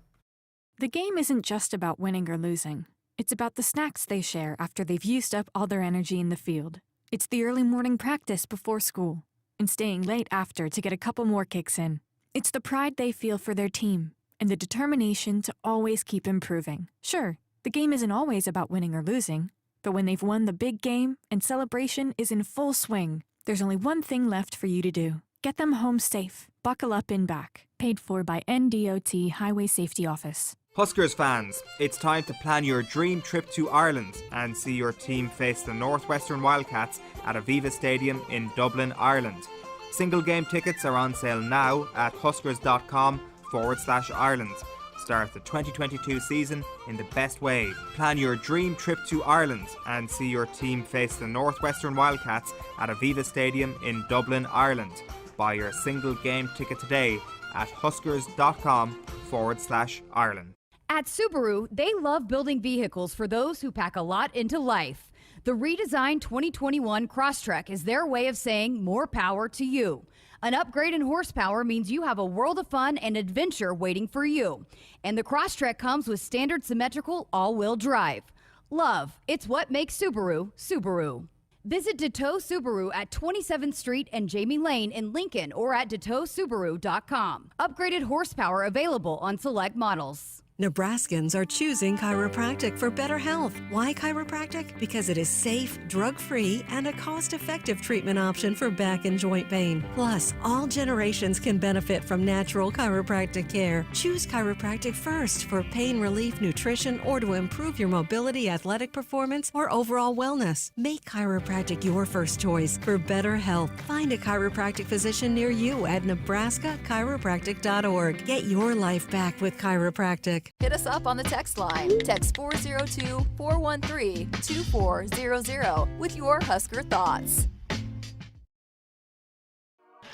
The game isn't just about winning or losing. It's about the snacks they share after they've used up all their energy in the field. It's the early morning practice before school and staying late after to get a couple more kicks in. It's the pride they feel for their team and the determination to always keep improving. Sure, the game isn't always about winning or losing, but when they've won the big game and celebration is in full swing, there's only one thing left for you to do. Get them home safe. Buckle up in back. Paid for by NDOT Highway Safety Office. Huskers fans, it's time to plan your dream trip to Ireland and see your team face the Northwestern Wildcats at Aviva Stadium in Dublin, Ireland. Single game tickets are on sale now at huskers.com/Ireland. Start the 2022 season in the best way. Plan your dream trip to Ireland and see your team face the Northwestern Wildcats at Aviva Stadium in Dublin, Ireland. Buy your single game ticket today at huskers.com/Ireland. At Subaru, they love building vehicles for those who pack a lot into life. The redesigned 2021 Crosstrek is their way of saying more power to you. An upgrade in horsepower means you have a world of fun and adventure waiting for you. And the Crosstrek comes with standard symmetrical all-wheel drive. Love, it's what makes Subaru, Subaru. Visit Deto Subaru at 27th Street and Jamie Lane in Lincoln or at DetoSubaru.com. Upgraded horsepower available on select models. Nebraskans are choosing chiropractic for better health. Why chiropractic? Because it is safe, drug-free, and a cost-effective treatment option for back and joint pain. Plus, all generations can benefit from natural chiropractic care. Choose chiropractic first for pain relief, nutrition, or to improve your mobility, athletic performance, or overall wellness. Make chiropractic your first choice for better health. Find a chiropractic physician near you at nebraska-chiropractic.org. Get your life back with chiropractic. Hit us up on the text line. Text 402-413-2400 with your Husker thoughts.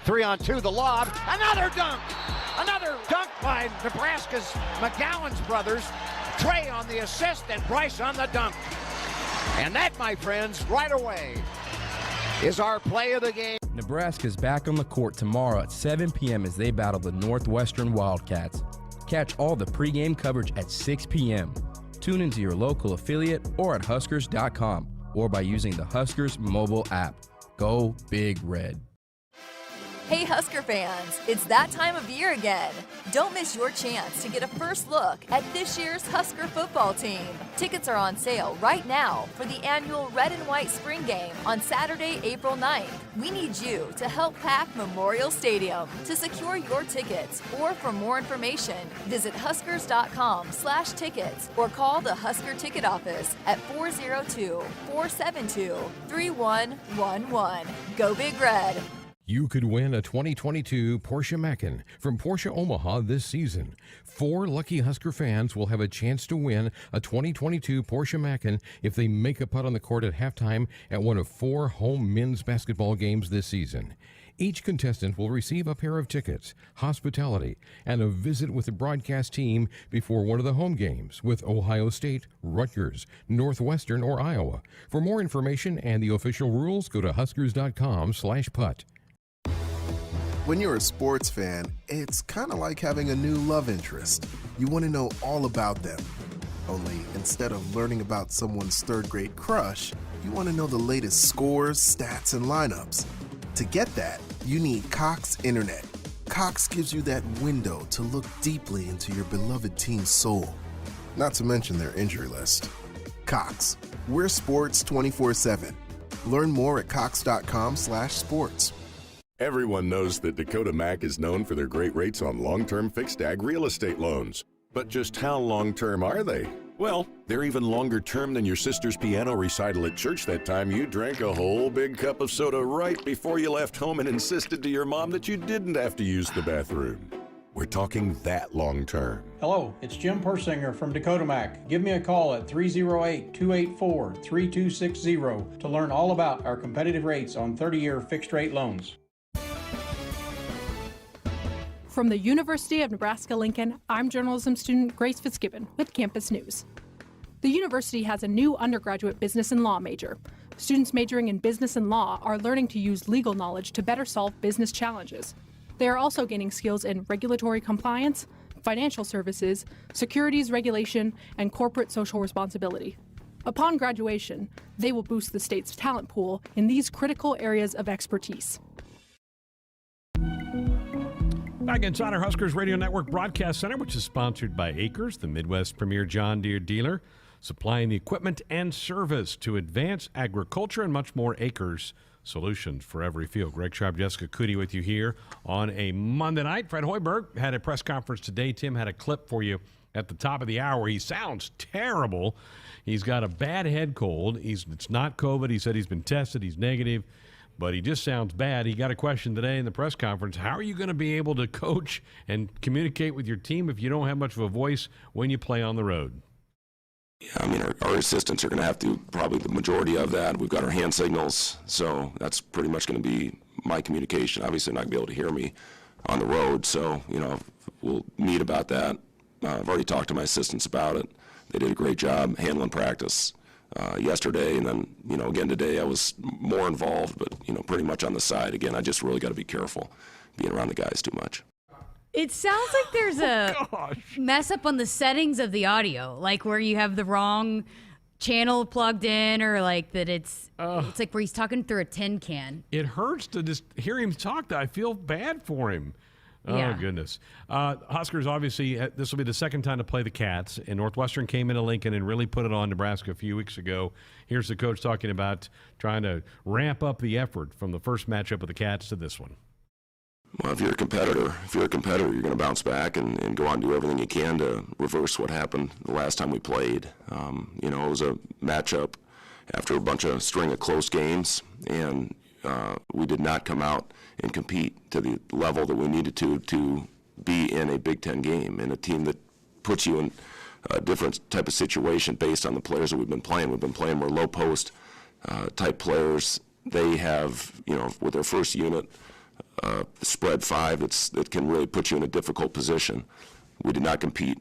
3-on-2, the lob, another dunk! Another dunk by Nebraska's McGowan's brothers. Trey on the assist and Bryce on the dunk. And that, my friends, right away is our play of the game. Nebraska's back on the court tomorrow at 7 p.m. as they battle the Northwestern Wildcats. Catch all the pregame coverage at 6 p.m. Tune into your local affiliate or at Huskers.com or by using the Huskers mobile app. Go Big Red. Hey Husker fans, it's that time of year again. Don't miss your chance to get a first look at this year's Husker football team. Tickets are on sale right now for the annual Red and White Spring Game on Saturday, April 9th. We need you to help pack Memorial Stadium. To secure your tickets or for more information, visit Huskers.com/tickets or call the Husker Ticket Office at 402-472-3111. Go Big Red. You could win a 2022 Porsche Macan from Porsche Omaha this season. 4 lucky Husker fans will have a chance to win a 2022 Porsche Macan if they make a putt on the court at halftime at one of 4 home men's basketball games this season. Each contestant will receive a pair of tickets, hospitality, and a visit with the broadcast team before one of the home games with Ohio State, Rutgers, Northwestern, or Iowa. For more information and the official rules, go to Huskers.com/putt. When you're a sports fan, it's kind of like having a new love interest. You want to know all about them. Only instead of learning about someone's third-grade crush, you want to know the latest scores, stats, and lineups. To get that, you need Cox Internet. Cox gives you that window to look deeply into your beloved team's soul, not to mention their injury list. Cox, we're sports 24/7. Learn more at cox.com/sports. Everyone knows that Dakota Mac is known for their great rates on long-term fixed ag real estate loans. But just how long-term are they? Well, they're even longer term than your sister's piano recital at church that time you drank a whole big cup of soda right before you left home and insisted to your mom that you didn't have to use the bathroom. We're talking that long-term. Hello, it's Jim Persinger from Dakota Mac. Give me a call at 308-284-3260 to learn all about our competitive rates on 30-year fixed-rate loans. From the University of Nebraska-Lincoln, I'm journalism student Grace Fitzgibbon with Campus News. The university has a new undergraduate business and law major. Students majoring in business and law are learning to use legal knowledge to better solve business challenges. They are also gaining skills in regulatory compliance, financial services, securities regulation, and corporate social responsibility. Upon graduation, they will boost the state's talent pool in these critical areas of expertise. Back inside our Huskers Radio Network Broadcast Center, which is sponsored by Acres, the Midwest's premier John Deere dealer, supplying the equipment and service to advance agriculture and much more. Acres, solutions for every field. Greg Sharpe, Jessica Coody with you here on a Monday night. Fred Hoiberg had a press conference today. Tim had a clip for you at the top of the hour. He sounds terrible. He's got a bad head cold. It's not COVID. He said he's been tested. He's negative. But he just sounds bad. He got a question today in the press conference. How are you going to be able to coach and communicate with your team if you don't have much of a voice when you play on the road? Yeah, I mean, our assistants are going to have to, probably the majority of that. We've got our hand signals, so that's pretty much going to be my communication. Obviously, they're not going to be able to hear me on the road, so, we'll meet about that. I've already talked to my assistants about it. They did a great job handling practice yesterday, and then, again today I was more involved, but, pretty much on the side. Again, I just really got to be careful being around the guys too much. It sounds like there's a mess up on the settings of the audio, like where you have the wrong channel plugged in, or like that it's like where he's talking through a tin can. It hurts to just hear him talk. I feel bad for him. Oh, Yeah. goodness. Huskers, obviously, this will be the second time to play the Cats, and Northwestern came into Lincoln and really put it on Nebraska a few weeks ago. Here's the coach talking about trying to ramp up the effort from the first matchup of the Cats to this one. Well, if you're a competitor, you're going to bounce back and go out and do everything you can to reverse what happened the last time we played. It was a matchup after a string of close games, and we did not come out and compete to the level that we needed to be in a Big Ten game, in a team that puts you in a different type of situation based on the players that we've been playing. We've been playing more low post type players. They have, with their first unit, spread 5 that can really put you in a difficult position. We did not compete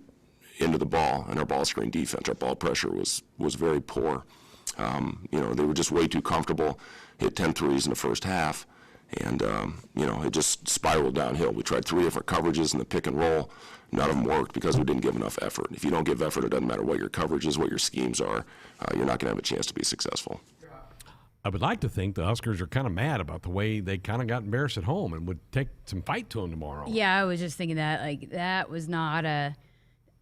into the ball, and our ball screen defense, our ball pressure was very poor. They were just way too comfortable, hit 10 threes in the first half, and, it just spiraled downhill. We tried 3 different coverages in the pick and roll. None of them worked because we didn't give enough effort. If you don't give effort, it doesn't matter what your coverage is, what your schemes are, you're not going to have a chance to be successful. I would like to think the Huskers are kind of mad about the way they kind of got embarrassed at home and would take some fight to them tomorrow. Yeah, I was just thinking that was not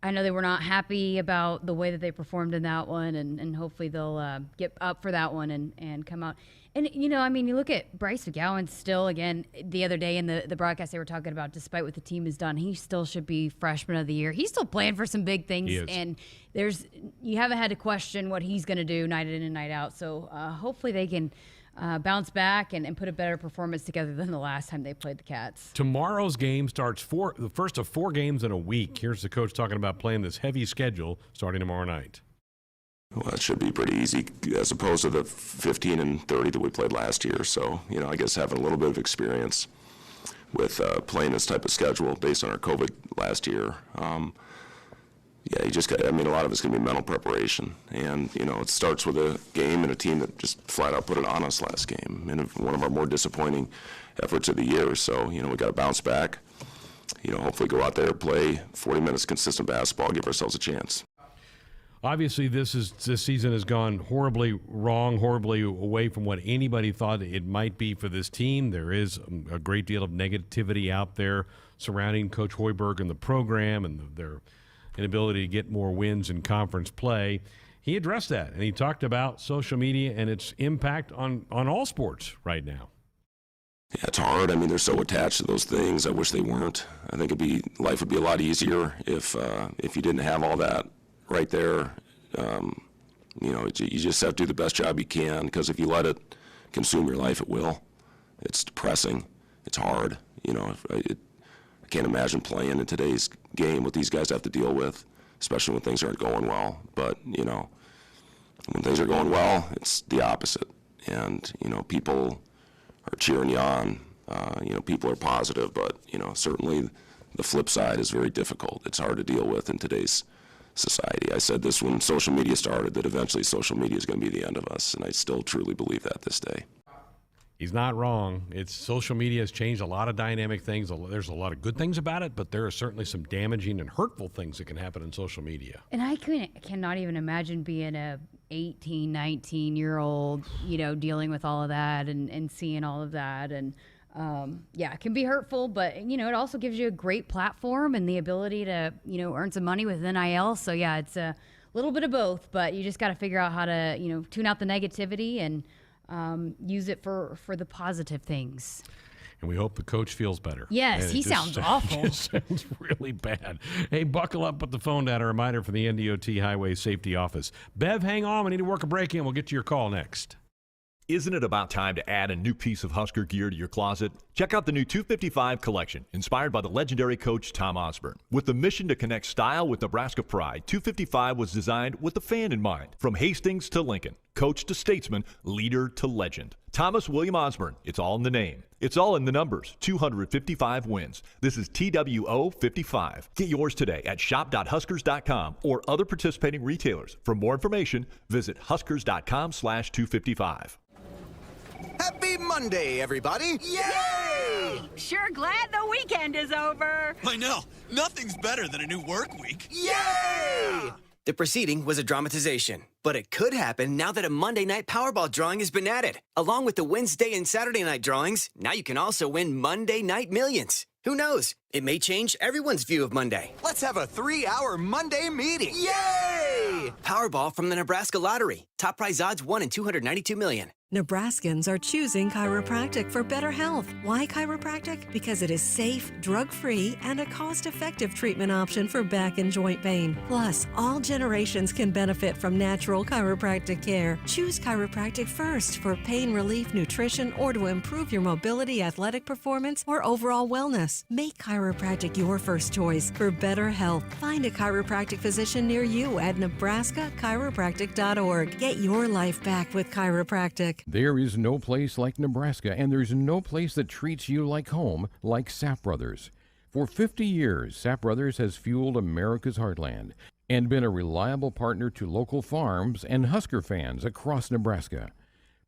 I know they were not happy about the way that they performed in that one, and hopefully they'll get up for that one and come out. And, you look at Bryce McGowan still, again, the other day in the broadcast they were talking about, despite what the team has done, he still should be freshman of the year. He's still playing for some big things, and you haven't had to question what he's going to do night in and night out. So hopefully they can bounce back and put a better performance together than the last time they played the Cats. Tomorrow's game starts the first of 4 games in a week. Here's the coach talking about playing this heavy schedule starting tomorrow night. Well, it should be pretty easy as opposed to the 15 and 30 that we played last year. So, I guess having a little bit of experience with playing this type of schedule based on our COVID last year. You just got, a lot of it's going to be mental preparation. And, it starts with a game and a team that just flat out put it on us last game in one of our more disappointing efforts of the year. So, we got to bounce back, hopefully go out there, play 40 minutes consistent basketball, give ourselves a chance. Obviously, this season has gone horribly wrong, horribly away from what anybody thought it might be for this team. There is a great deal of negativity out there surrounding Coach Hoiberg and the program and their inability to get more wins in conference play. He addressed that, and he talked about social media and its impact on all sports right now. Yeah, it's hard. They're so attached to those things. I wish they weren't. I think life would be a lot easier if you didn't have all that right there. You just have to do the best job you can, because if you let it consume your life, it will. It's depressing. It's hard. I can't imagine playing in today's game what these guys have to deal with, especially when things aren't going well. But, when things are going well, it's the opposite. And, people are cheering you on. People are positive, but, certainly the flip side is very difficult. It's hard to deal with in today's society. I said this when social media started, that eventually social media is going to be the end of us, and I still truly believe that this day. He's not wrong. Social media has changed a lot of dynamic things. There's a lot of good things about it, but there are certainly some damaging and hurtful things that can happen in social media. And I cannot even imagine being a 18, 19-year-old, dealing with all of that and seeing all of that. And it can be hurtful, but, it also gives you a great platform and the ability to, earn some money with NIL. So, it's a little bit of both, but you just got to figure out how to, tune out the negativity and use it for the positive things. And we hope the coach feels better. Yes, he sounds awful. It sounds really bad. Hey, buckle up, put the phone down. A reminder from the NDOT Highway Safety Office. Bev, hang on. We need to work a break in. We'll get to your call next. Isn't it about time to add a new piece of Husker gear to your closet? Check out the new 255 collection, inspired by the legendary coach Tom Osborne. With the mission to connect style with Nebraska pride, 255 was designed with the fan in mind. From Hastings to Lincoln, coach to statesman, leader to legend. Thomas William Osborne, it's all in the name. It's all in the numbers, 255 wins. This is TWO 55. Get yours today at shop.huskers.com or other participating retailers. For more information, visit huskers.com/255. Happy Monday, everybody! Yay! Sure glad the weekend is over. I know. Nothing's better than a new work week. Yay! The proceeding was a dramatization, but it could happen now that a Monday night Powerball drawing has been added. Along with the Wednesday and Saturday night drawings, now you can also win Monday Night Millions. Who knows? It may change everyone's view of Monday. Let's have a 3-hour Monday meeting. Yay! Powerball from the Nebraska Lottery. Top prize odds 1 in 292 million. Nebraskans are choosing chiropractic for better health. Why chiropractic? Because it is safe, drug-free, and a cost-effective treatment option for back and joint pain. Plus, all generations can benefit from natural chiropractic care. Choose chiropractic first for pain relief, nutrition, or to improve your mobility, athletic performance, or overall wellness. Make chiropractic your first choice for better health. Find a chiropractic physician near you at nebraska-chiropractic.org. Get your life back with chiropractic. There is no place like Nebraska, and there's no place that treats you like home like Sap Brothers. For 50 years, Sap Brothers has fueled America's heartland and been a reliable partner to local farms and Husker fans across Nebraska,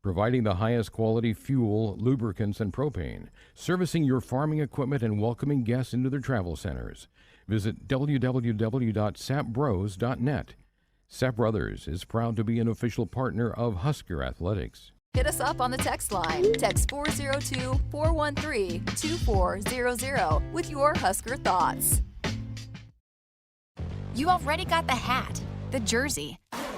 providing the highest quality fuel, lubricants, and propane, servicing your farming equipment and welcoming guests into their travel centers. Visit www.sapbros.net. Sap Brothers is proud to be an official partner of Husker Athletics. Hit us up on the text line. Text 402-413-2400 with your Husker thoughts. You already got the hat, the jersey,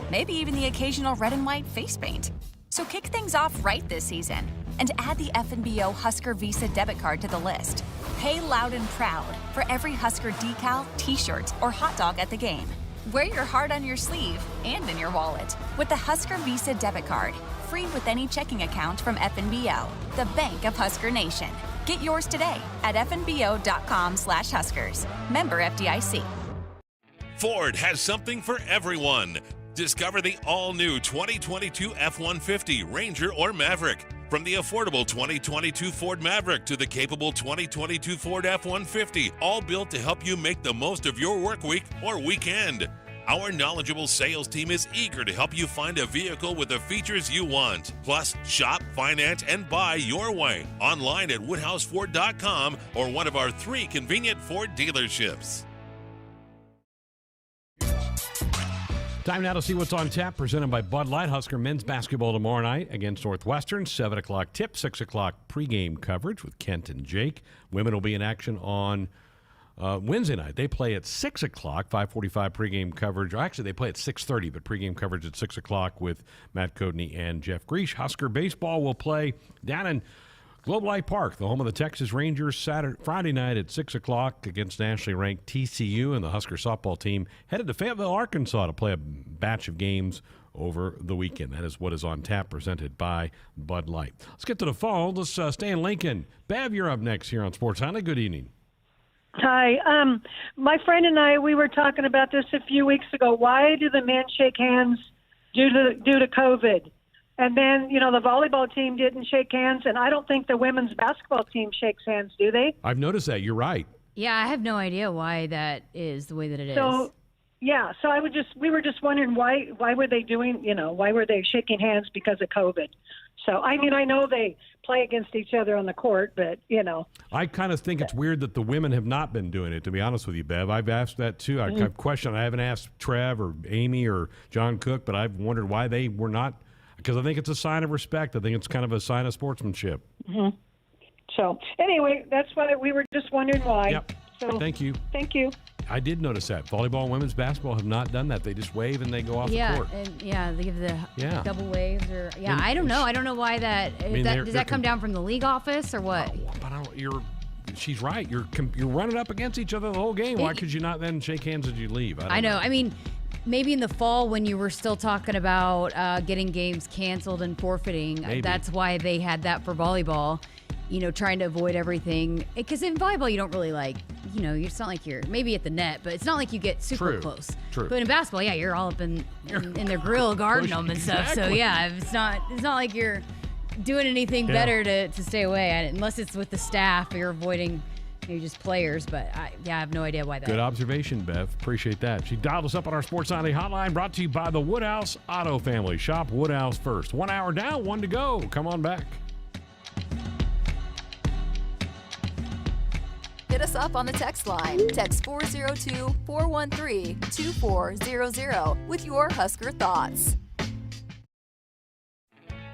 maybe even the occasional red and white face paint. So kick things off right this season and add the FNBO Husker Visa debit card to the list. Pay loud and proud for every Husker decal, t-shirt, or hot dog at the game. Wear your heart on your sleeve and in your wallet with the Husker Visa debit card, free with any checking account from FNBO, the bank of Husker Nation. Get yours today at fnbo.com/Huskers. Member FDIC. Ford has something for everyone. Discover the all-new 2022 F-150 Ranger or Maverick. From the affordable 2022 Ford Maverick to the capable 2022 Ford F-150, all built to help you make the most of your work week or weekend. Our knowledgeable sales team is eager to help you find a vehicle with the features you want. Plus, shop, finance, and buy your way online at woodhouseford.com or one of our 3 convenient Ford dealerships. Time now to see what's on tap, presented by Bud Light. Husker men's basketball tomorrow night against Northwestern. 7 o'clock tip, 6 o'clock pregame coverage with Kent and Jake. Women will be in action on Wednesday night. They play at 6 o'clock, 5:45 pregame coverage. Actually, they play at 6:30, but pregame coverage at 6 o'clock with Matt Kodney and Jeff Greesh. Husker baseball will play down in Globe Life Park, the home of the Texas Rangers, Friday night at 6 o'clock against nationally ranked TCU, and the Husker softball team headed to Fayetteville, Arkansas to play a batch of games over the weekend. That is what is on tap, presented by Bud Light. Let's get to the phone. Let's stay in Lincoln. Bev, you're up next here on Sports Highlight. Good evening. Hi. My friend and I, we were talking about this a few weeks ago. Why do the men shake hands due to COVID? And then, the volleyball team didn't shake hands, and I don't think the women's basketball team shakes hands, do they? I've noticed that. You're right. Yeah, I have no idea why that is the way that it is. So we were just wondering why were they why were they shaking hands because of COVID? So, I know they play against each other on the court, but, I kind of think it's weird that the women have not been doing it, to be honest with you, Bev. I've asked that, too. I've questioned. I haven't asked Trev or Amy or John Cook, but I've wondered why they were not, because I think it's a sign of respect. I think it's kind of a sign of sportsmanship. Mm-hmm. So, anyway, that's why we were just wondering why. Yep. So, Thank you. Thank you. I did notice that. Volleyball and women's basketball have not done that. They just wave and they go off the court. They give the double waves. And I don't know. I don't know why that. Does that come down from the league office or what? She's right. You're running up against each other the whole game. Why could you not then shake hands as you leave? I know. I mean, maybe in the fall when you were still talking about getting games canceled and forfeiting, that's why they had that for volleyball. Trying to avoid everything. Because in volleyball, you don't really it's not like you're maybe at the net, but it's not like you get super close. True. But in basketball, you're all up in their grill guarding them and stuff. Exactly. So it's not like you're doing anything better to stay away, unless it's with the staff. You're avoiding just players. But I have no idea why that. Good observation, Bev. Appreciate that. She dialed us up on our Sports Sunday hotline, brought to you by the Woodhouse Auto Family. Shop Woodhouse first. 1 hour down, 1 to go. Come on back. Hit us up on the text line. Text 402-413-2400 with your Husker thoughts.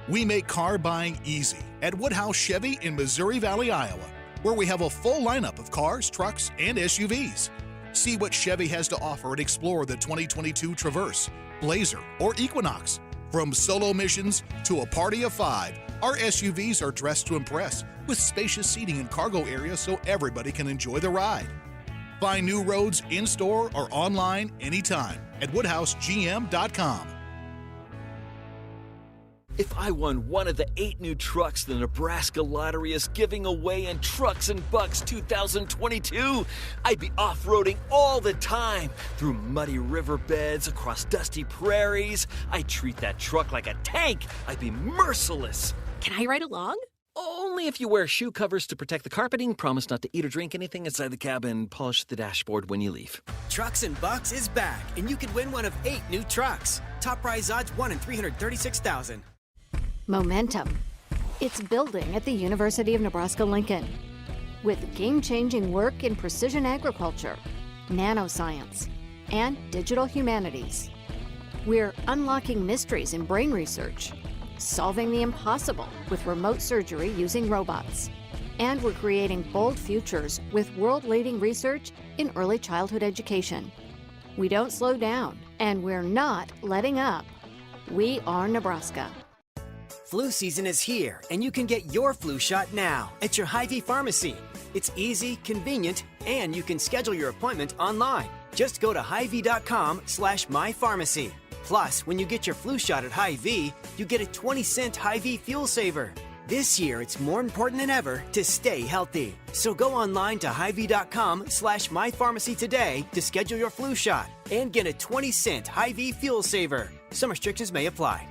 We make car buying easy at Woodhouse Chevy in Missouri Valley, Iowa. where we have a full lineup of cars, trucks, and SUVs. See what Chevy has to offer and explore the 2022 Traverse, Blazer, or Equinox. From solo missions to a party of 5, our SUVs are dressed to impress with spacious seating and cargo areas so everybody can enjoy the ride. Find new roads in-store or online anytime at woodhousegm.com. If I won one of the 8 new trucks the Nebraska Lottery is giving away in Trucks and Bucks 2022, I'd be off-roading all the time, through muddy riverbeds, across dusty prairies. I'd treat that truck like a tank. I'd be merciless. Can I ride along? Only if you wear shoe covers to protect the carpeting, promise not to eat or drink anything inside the cab, and polish the dashboard when you leave. Trucks and Bucks is back, and you could win one of 8 new trucks. Top prize odds 1 in 336,000. Momentum. It's building at the University of Nebraska-Lincoln. With game-changing work in precision agriculture, nanoscience, and digital humanities. We're unlocking mysteries in brain research, solving the impossible with remote surgery using robots. And we're creating bold futures with world-leading research in early childhood education. We don't slow down, and we're not letting up. We are Nebraska. Flu season is here, and you can get your flu shot now at your Hy-Vee pharmacy. It's easy, convenient, and you can schedule your appointment online. Just go to Hy-Vee.com/mypharmacy. Plus, when you get your flu shot at Hy-Vee, you get a 20-cent Hy-Vee fuel saver. This year, it's more important than ever to stay healthy. So go online to Hy-Vee.com/mypharmacy today to schedule your flu shot and get a 20-cent Hy-Vee fuel saver. Some restrictions may apply.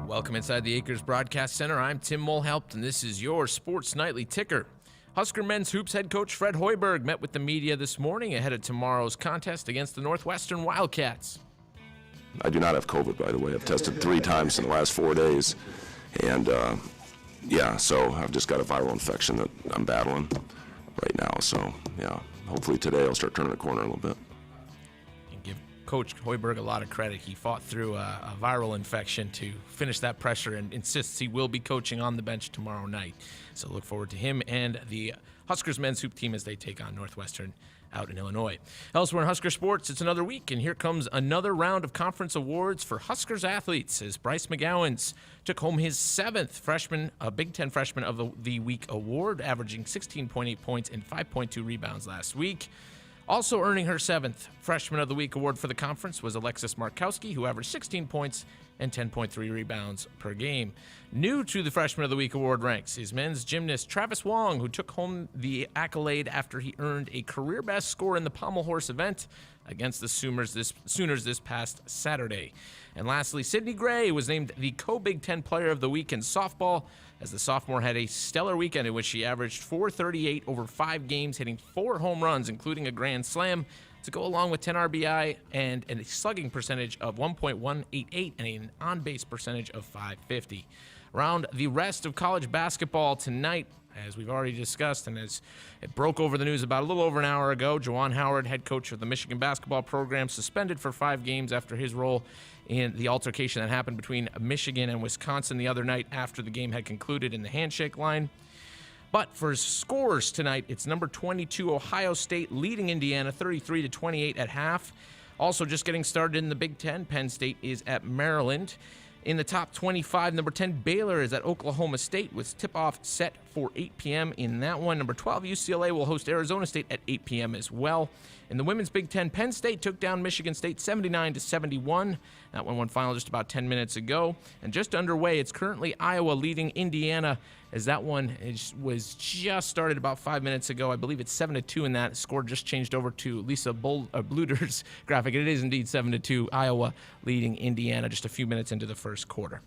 Welcome inside the Acres Broadcast Center. I'm Tim Mulhelpt, and this is your Sports Nightly Ticker. Husker men's hoops head coach Fred Hoiberg met with the media this morning ahead of tomorrow's contest against the Northwestern Wildcats. I do not have COVID, by the way. I've tested 3 times in the last 4 days. And, so I've just got a viral infection that I'm battling right now. So, hopefully today I'll start turning the corner a little bit. And give Coach Hoiberg a lot of credit. He fought through a viral infection to finish that pressure and insists he will be coaching on the bench tomorrow night. So look forward to him and the Huskers men's hoop team as they take on Northwestern out in Illinois. Elsewhere in Husker sports, it's another week, and here comes another round of conference awards for Huskers athletes as Bryce McGowens took home his 7th Big Ten Freshman of the Week award, averaging 16.8 points and 5.2 rebounds last week. Also earning her 7th Freshman of the Week award for the conference was Alexis Markowski, who averaged 16 points and 10.3 rebounds per game. New to the Freshman of the Week award ranks is men's gymnast Travis Wong, who took home the accolade after he earned a career-best score in the pommel horse event against the Sooners this past Saturday. And lastly, Sydney Gray was named the co-Big Ten Player of the Week in softball, as the sophomore had a stellar weekend in which she averaged .438 over 5 games, hitting 4 home runs, including a grand slam, to go along with 10 RBI and a slugging percentage of 1.188 and an on-base percentage of .550. Around the rest of college basketball tonight, as we've already discussed, and as it broke over the news about a little over an hour ago, Juwan Howard, head coach of the Michigan basketball program, suspended for 5 games after his role in the altercation that happened between Michigan and Wisconsin the other night after the game had concluded in the Handshake line. But for scores tonight, it's number 22 Ohio State leading Indiana 33-28 at half. Also just getting started in the Big Ten, Penn State is at Maryland. In the top 25, number 10 Baylor is at Oklahoma State with tip-off set for 8 p.m. in that one. Number 12 UCLA will host Arizona State at 8 p.m. as well. In the women's Big Ten, Penn State took down Michigan State 79-71. That one went final just about 10 minutes ago. And just underway, it's currently Iowa leading Indiana, as that one was just started about 5 minutes ago. I believe it's 7-2 in that. Score just changed over to Lisa Bluder's graphic. It is indeed 7-2. Iowa leading Indiana just a few minutes into the first quarter.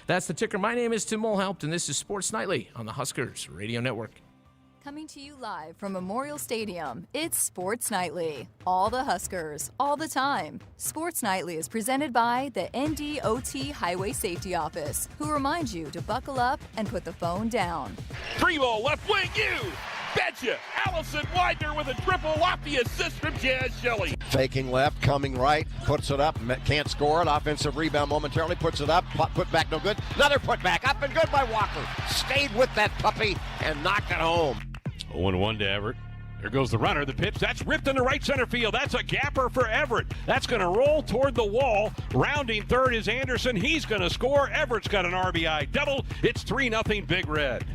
That's the ticker. My name is Tim Mulhelpt, and this is Sports Nightly on the Huskers Radio Network. Coming to you live from Memorial Stadium, it's Sports Nightly. All the Huskers, all the time. Sports Nightly is presented by the NDOT Highway Safety Office, who reminds you to buckle up and put the phone down. 3-ball left wing, you betcha! Allison Widener with a triple off the assist from Jazz Shelley. Faking left, coming right, puts it up, can't score it. Offensive rebound momentarily, puts it up, put back, no good. Another put back, up and good by Walker. Stayed with that puppy and knocked it home. 0-1 to Everett. There goes the runner, the pitch. That's ripped into right center field. That's a gapper for Everett. That's going to roll toward the wall. Rounding third is Anderson. He's going to score. Everett's got an RBI double. It's 3-0 Big Red.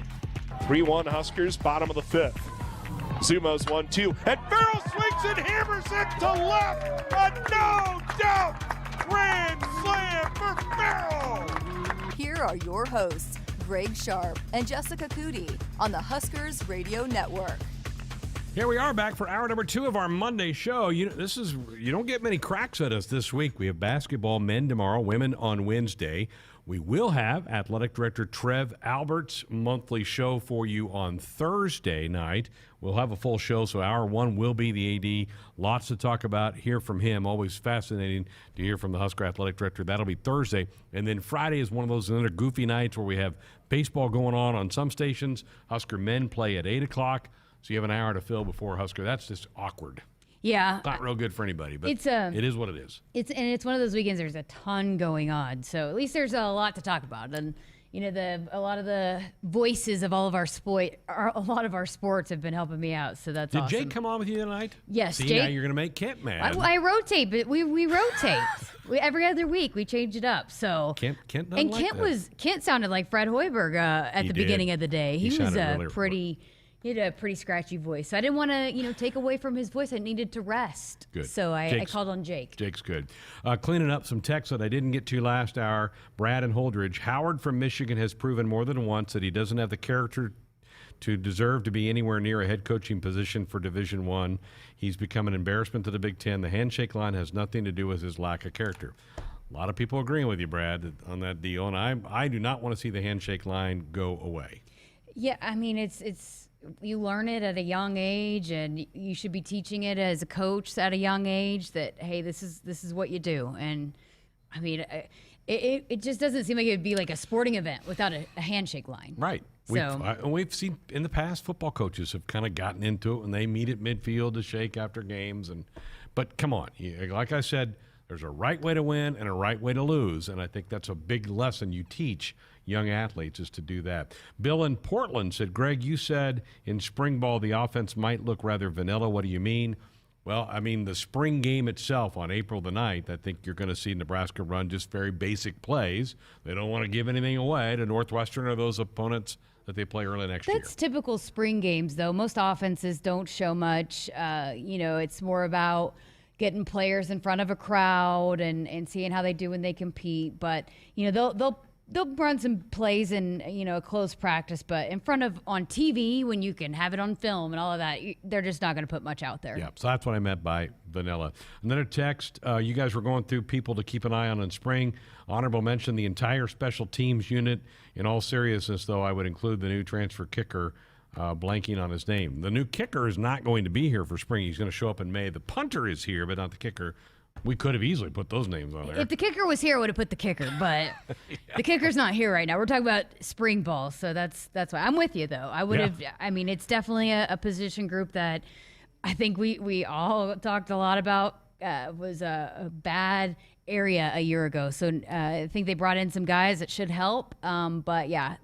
3-1 Huskers, bottom of the 5th. Zumos 1-2, and Farrell swings and hammers it to left. A no-doubt grand slam for Farrell. Here are your hosts, Greg Sharpe and Jessica Coody on the Huskers Radio Network. Here we are back for hour number 2 of our Monday show. You don't get many cracks at us this week. We have basketball men tomorrow, women on Wednesday. We will have Athletic Director Trev Albert's monthly show for you on Thursday night. We'll have a full show, so hour 1 will be the AD. Lots to talk about, hear from him. Always fascinating to hear from the Husker Athletic Director. That'll be Thursday. And then Friday is one of those another goofy nights where we have baseball going on some stations. Husker men play at 8 o'clock, so you have an hour to fill before Husker. That's just awkward. Yeah. Not real good for anybody, but it is what it is. It's one of those weekends there's a ton going on, so at least there's a lot to talk about. And a lot of the voices of all of a lot of our sports have been helping me out, so that's awesome. Did Jake come on with you tonight? Yes, See, Jake. now you're going to make Kent mad. I rotate, but we rotate. Every other week we change it up. So Kent and Kent sounded like Fred Hoiberg at the beginning of the day. He was He had a pretty scratchy voice. So I didn't want to, take away from his voice. I needed to rest. Good. So I called on Jake. Jake's good. Cleaning up some texts that I didn't get to last hour. Brad and Holdridge. Howard from Michigan has proven more than once that he doesn't have the character to deserve to be anywhere near a head coaching position for Division I. He's become an embarrassment to the Big Ten. The handshake line has nothing to do with his lack of character. A lot of people agreeing with you, Brad, on that deal, and I do not want to see the handshake line go away. Yeah, I mean, it's you learn it at a young age, and you should be teaching it as a coach at a young age that, hey, this is what you do. And I mean, it just doesn't seem like it would be like a sporting event without a handshake line. Right. We've seen in the past football coaches have kind of gotten into it when they meet at midfield to shake after games. But come on, like I said, there's a right way to win and a right way to lose, and I think that's a big lesson you teach young athletes is to do that. Bill in Portland said, Greg, you said in spring ball the offense might look rather vanilla. What do you mean? Well, I mean the spring game itself on April the 9th, I think you're going to see Nebraska run just very basic plays. They don't want to give anything away to Northwestern or those opponents that they play early next year. That's typical spring games, though. Most offenses don't show much. It's more about getting players in front of a crowd and seeing how they do when they compete. But, they'll run some plays in, a close practice, but in front of on TV when you can have it on film and all of that, they're just not going to put much out there. Yeah, so that's what I meant by vanilla. Another text, you guys were going through people to keep an eye on in spring. Honorable mention, the entire special teams unit. In all seriousness, though, I would include the new transfer kicker, blanking on his name. The new kicker is not going to be here for spring. He's going to show up in May. The punter is here, but not the kicker. We could have easily put those names on there. If the kicker was here, I would have put the kicker, but the kicker's not here right now. We're talking about spring ball, so that's why. I'm with you, though. I would have. I mean, it's definitely a position group that I think we all talked a lot about. Was a bad area a year ago, so I think they brought in some guys that should help. But yeah,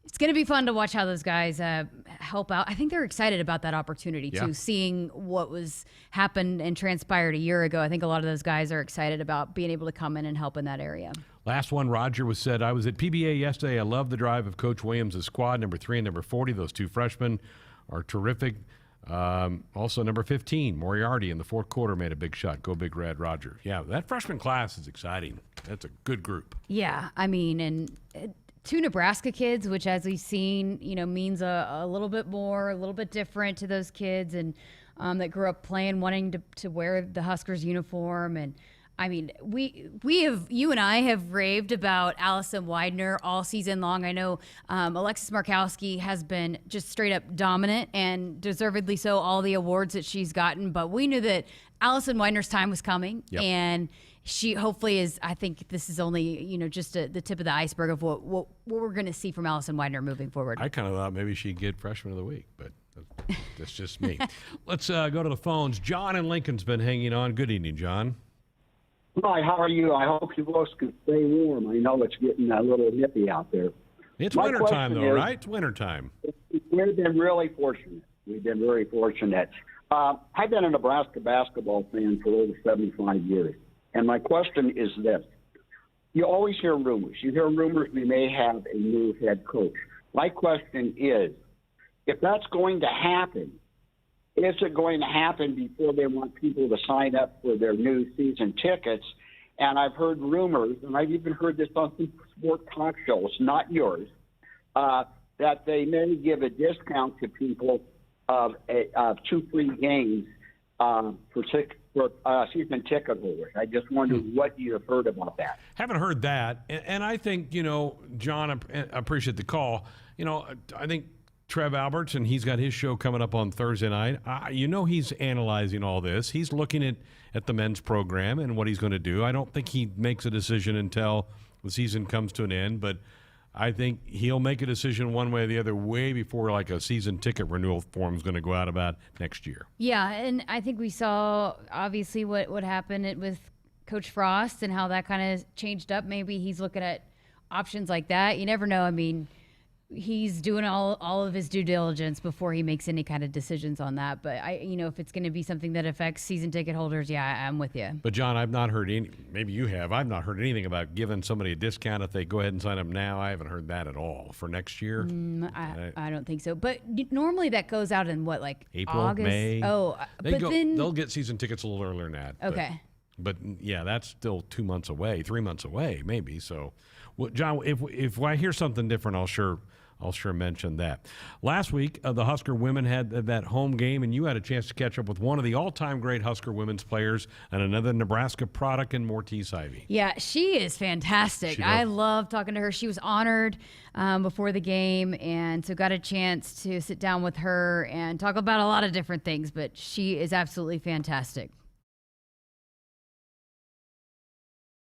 it's going to be fun to watch how those guys help out. I think they're excited about that opportunity, too, seeing what was happened and transpired a year ago. I think a lot of those guys are excited about being able to come in and help in that area. Last one, Roger said, I was at PBA yesterday. I love the drive of Coach Williams' squad. Number 3 and number 40, those two freshmen are terrific. Also, number 15, Moriarty in the fourth quarter made a big shot. Go Big Red, Roger. Yeah, that freshman class is exciting. That's a good group. Yeah, I mean, and two Nebraska kids, which as we've seen, means a little bit more, a little bit different to those kids, and that grew up playing, wanting to wear the Huskers uniform. And I mean, you and I have raved about Allison Widener all season long. I know Alexis Markowski has been just straight up dominant and deservedly so, all the awards that she's gotten. But we knew that Allison Widener's time was coming, and she hopefully is. I think this is only just the tip of the iceberg of what we're going to see from Allison Widener moving forward. I kind of thought maybe she'd get Freshman of the Week, but that's just me. Let's go to the phones. John in Lincoln's been hanging on. Good evening, John. Hi, how are you? I hope you folks can stay warm. I know it's getting a little nippy out there. It's wintertime, though, right? It's wintertime. We've been really fortunate. We've been very fortunate. I've been a Nebraska basketball fan for over 75 years. And my question is this. You always hear rumors. You hear rumors we may have a new head coach. My question is, if that's going to happen, is it going to happen before they want people to sign up for their new season tickets? And I've heard rumors, and I've even heard this on some sport talk shows, not yours, that they may give a discount to people of 2 free games for season ticket holders. I just wondered what you have heard about that. Haven't heard that. And I think, John, I appreciate the call. I think Trev Alberts, and he's got his show coming up on Thursday night. He's analyzing all this. He's looking at the men's program and what he's going to do. I don't think he makes a decision until the season comes to an end, but I think he'll make a decision one way or the other way before like a season ticket renewal form is going to go out about next year. Yeah, and I think we saw obviously what happened with Coach Frost and how that kind of changed up. Maybe he's looking at options like that. You never know. I mean, he's doing all of his due diligence before he makes any kind of decisions on that. But if it's going to be something that affects season ticket holders, yeah, I'm with you. But John, I've not heard any. Maybe you have. I've not heard anything about giving somebody a discount if they go ahead and sign up now. I haven't heard that at all for next year. I don't think so. But normally that goes out in what, like April, August? May. Oh, they'll get season tickets a little earlier than that. Okay. But yeah, that's still 2 months away, 3 months away, maybe. So, well, John, if I hear something different, I'll I'll sure mention that. Last week, the Husker women had that home game, and you had a chance to catch up with one of the all-time great Husker women's players and another Nebraska product in Morty Ivy. Yeah, she is fantastic. I love talking to her. She was honored before the game, and so got a chance to sit down with her and talk about a lot of different things, but she is absolutely fantastic.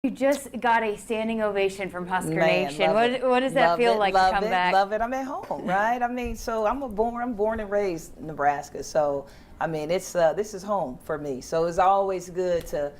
You just got a standing ovation from Husker Nation. What does that feel like to come back? Love it. I'm at home, right? I mean, so I'm born and raised in Nebraska. So, I mean, this is home for me. So it's always good to,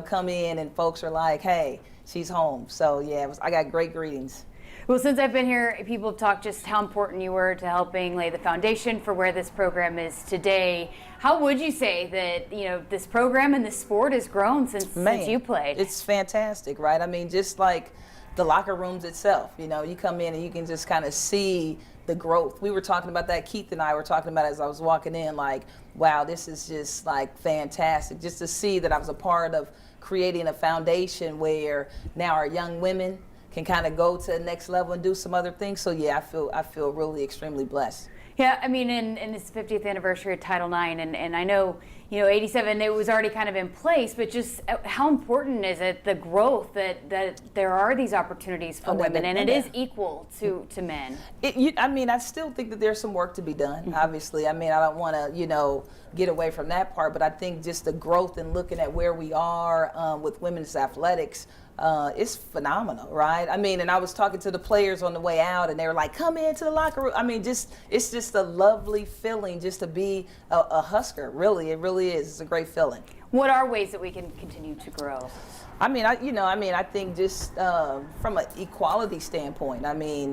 come in and folks are like, hey, she's home. So, yeah, I got great greetings. Well, since I've been here, people have talked just how important you were to helping lay the foundation for where this program is today. How would you say that, this program and this sport has grown since you played? It's fantastic, right? I mean, just like the locker rooms itself, you come in and you can just kind of see the growth. We were talking about that, Keith and I were talking about it as I was walking in, like, wow, this is just like fantastic. Just to see that I was a part of creating a foundation where now our young women can kind of go to the next level and do some other things. So yeah, I feel really extremely blessed. Yeah, I mean, in this 50th anniversary of Title IX, and I know, 87, it was already kind of in place, but just how important is it, the growth that there are these opportunities for women, and it is equal to men? I still think that there's some work to be done, obviously. I mean, I don't want to, get away from that part, but I think just the growth and looking at where we are with women's athletics, it's phenomenal, right? I mean, and I was talking to the players on the way out, and they were like, come into the locker room. I mean, it's just a lovely feeling just to be a Husker, really. It really is. It's a great feeling. What are ways that we can continue to grow? I mean, I think just from an equality standpoint, we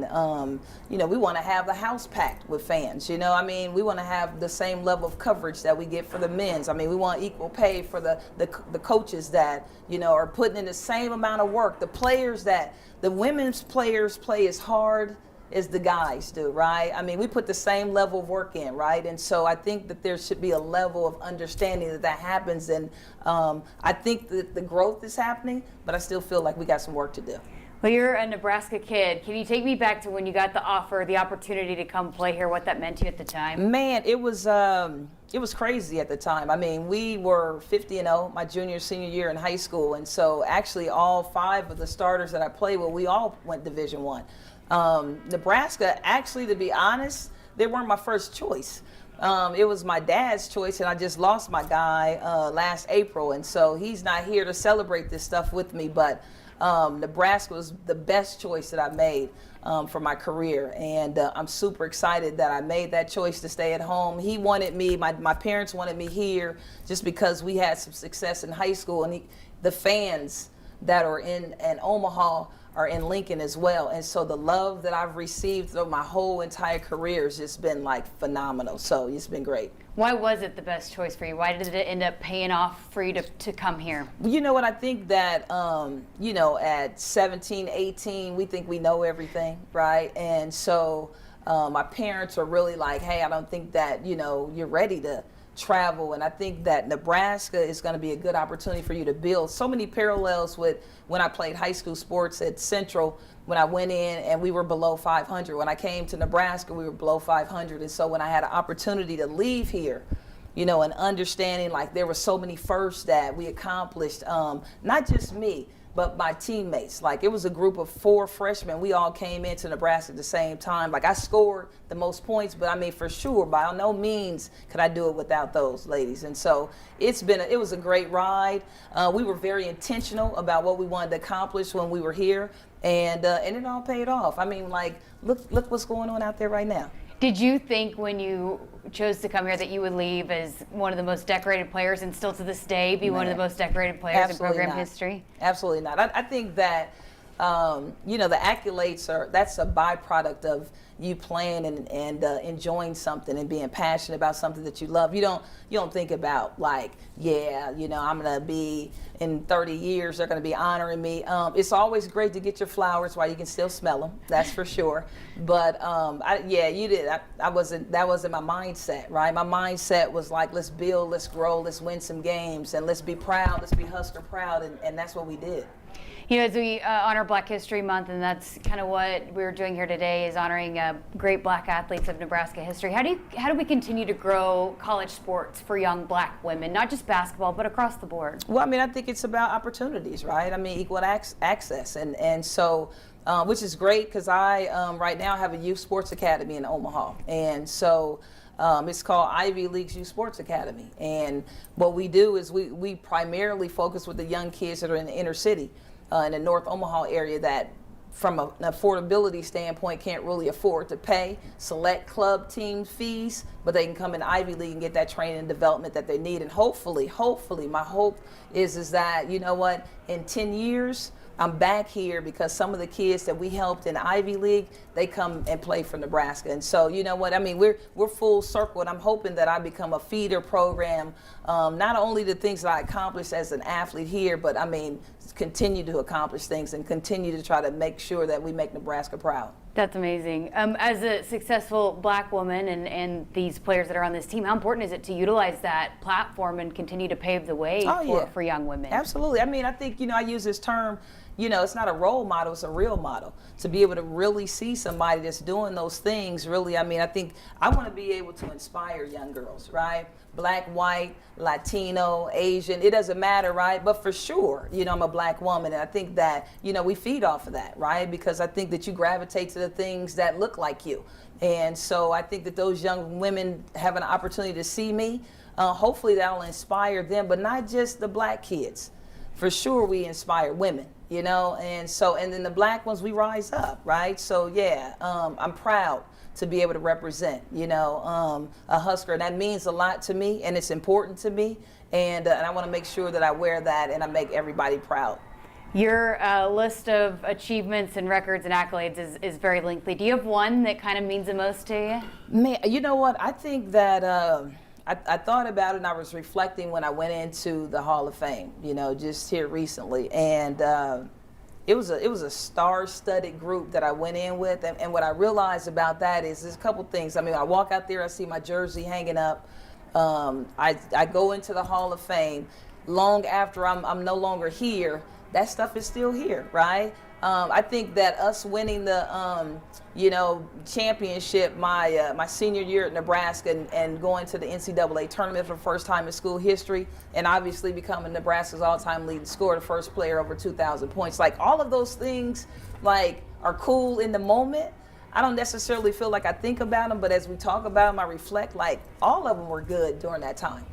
want to have the house packed with fans, we want to have the same level of coverage that we get for the men's. I mean, we want equal pay for the coaches that, are putting in the same amount of work. The women's players play as hard as the guys do, right? I mean, we put the same level of work in, right? And so I think that there should be a level of understanding that happens. And I think that the growth is happening, but I still feel like we got some work to do. Well, you're a Nebraska kid. Can you take me back to when you got the offer, the opportunity to come play here, what that meant to you at the time? Man, it was crazy at the time. I mean, we were 50-0 my senior year in high school. And so actually all 5 of the starters that I played with, we all went Division I. Nebraska, actually, to be honest, they weren't my first choice. It was my dad's choice, and I just lost my guy last April, and so he's not here to celebrate this stuff with me, but Nebraska was the best choice that I made for my career, and I'm super excited that I made that choice to stay at home. He wanted me, my parents wanted me here just because we had some success in high school, and the fans that are in Omaha are in Lincoln as well. And so the love that I've received through my whole entire career has just been like phenomenal. So it's been great. Why was it the best choice for you? Why did it end up paying off for you to come here? You know what, I think that, at 17, 18, we think we know everything, right? And so my parents are really like, hey, I don't think that, you're ready to travel, and I think that Nebraska is going to be a good opportunity for you to build so many parallels with when I played high school sports at Central, when I went in and we were below 500. When I came to Nebraska, we were below 500, and so when I had an opportunity to leave here, and understanding like there were so many firsts that we accomplished, not just me, but my teammates. Like, it was a group of 4 freshmen. We all came into Nebraska at the same time. Like, I scored the most points, but I mean, for sure, by no means could I do it without those ladies. And so it was a great ride. We were very intentional about what we wanted to accomplish when we were here, and it all paid off. I mean, like, look what's going on out there right now. Did you think when you chose to come here that you would leave as one of the most decorated players and still to this day be one of the most decorated players in program history? Absolutely not. I think that, the accolades that's a byproduct of you playing and enjoying something and being passionate about something that you love. You don't think about like, I'm going to be in 30 years, they're going to be honoring me. It's always great to get your flowers while you can still smell them. That's for sure. But you did. That wasn't my mindset, right? My mindset was like, let's build, let's grow, let's win some games, and let's be proud, let's be Husker proud, and that's what we did. You know, as we honor Black History Month, and that's kind of what we're doing here today, is honoring great Black athletes of Nebraska history. How do we continue to grow college sports for young Black women, not just basketball, but across the board? Well, I mean, I think it's about opportunities, right? I mean, equal access, and so, which is great because I right now have a youth sports academy in Omaha, and so. It's called Ivy League's Youth Sports Academy, and what we do is we primarily focus with the young kids that are in the inner city, in the North Omaha area that, from an affordability standpoint, can't really afford to pay select club team fees, but they can come in Ivy League and get that training and development that they need. And hopefully, my hope is that, you know what, in 10 years, I'm back here because some of the kids that we helped in Ivy League, they come and play for Nebraska. And so, you know what, I mean, we're full circle, and I'm hoping that I become a feeder program, not only the things that I accomplished as an athlete here, but I mean, continue to accomplish things and continue to try to make sure that we make Nebraska proud. That's amazing. As a successful Black woman and these players that are on this team, how important is it to utilize that platform and continue to pave the way for young women? Absolutely. I mean, I think, you know, I use this term, you know, it's not a role model, it's a real model. To be able to really see somebody that's doing those things, really, I mean, I think I want to be able to inspire young girls, right? Black, white, Latino, Asian, it doesn't matter, right? But for sure, you know, I'm a Black woman, and I think that, you know, we feed off of that, right? Because I think that you gravitate to the things that look like you. And so I think that those young women have an opportunity to see me. Hopefully that'll inspire them, but not just the Black kids. For sure we inspire women, you know, and then the Black ones, we rise up, right? So yeah, I'm proud to be able to represent, you know, a Husker, and that means a lot to me, and it's important to me, and I want to make sure that I wear that and I make everybody proud. Your list of achievements and records and accolades is very lengthy. Do you have one that kind of means the most to you? Man, you know what? I think that I thought about it, and I was reflecting when I went into the Hall of Fame, you know, just here recently, and it was a star-studded group that I went in with, and what I realized about that is there's a couple things. I mean, I walk out there, I see my jersey hanging up. I go into the Hall of Fame. Long after I'm no longer here, that stuff is still here, right? I think that us winning the you know, championship my senior year at Nebraska and going to the NCAA tournament for the first time in school history, and obviously becoming Nebraska's all-time leading scorer, the first player over 2,000 points. Like, all of those things, like, are cool in the moment. I don't necessarily feel like I think about them, but as we talk about them, I reflect, like, all of them were good during that time.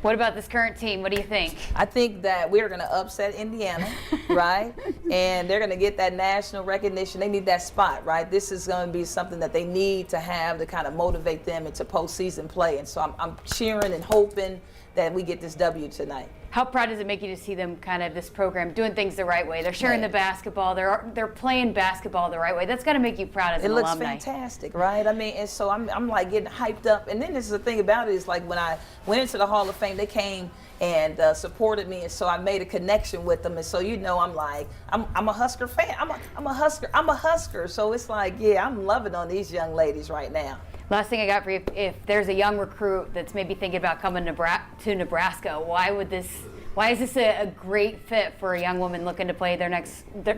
What about this current team? What do you think? I think that we're going to upset Indiana, right? And they're going to get that national recognition. They need that spot, right? This is going to be something that they need to have to kind of motivate them into postseason play. And so I'm cheering and hoping that we get this W tonight. How proud does it make you to see them, kind of this program, doing things the right way? They're sharing the basketball. They're playing basketball the right way. That's got to make you proud as an alumni. It looks fantastic, right? I mean, and so I'm like getting hyped up. And then this is the thing about it is, like, when I went into the Hall of Fame, they came and supported me, and so I made a connection with them. And so, you know, I'm like, I'm a Husker fan. I'm a Husker. So it's like, yeah, I'm loving on these young ladies right now. Last thing I got for you, if there's a young recruit that's maybe thinking about coming to Nebraska, why is this a great fit for a young woman looking to play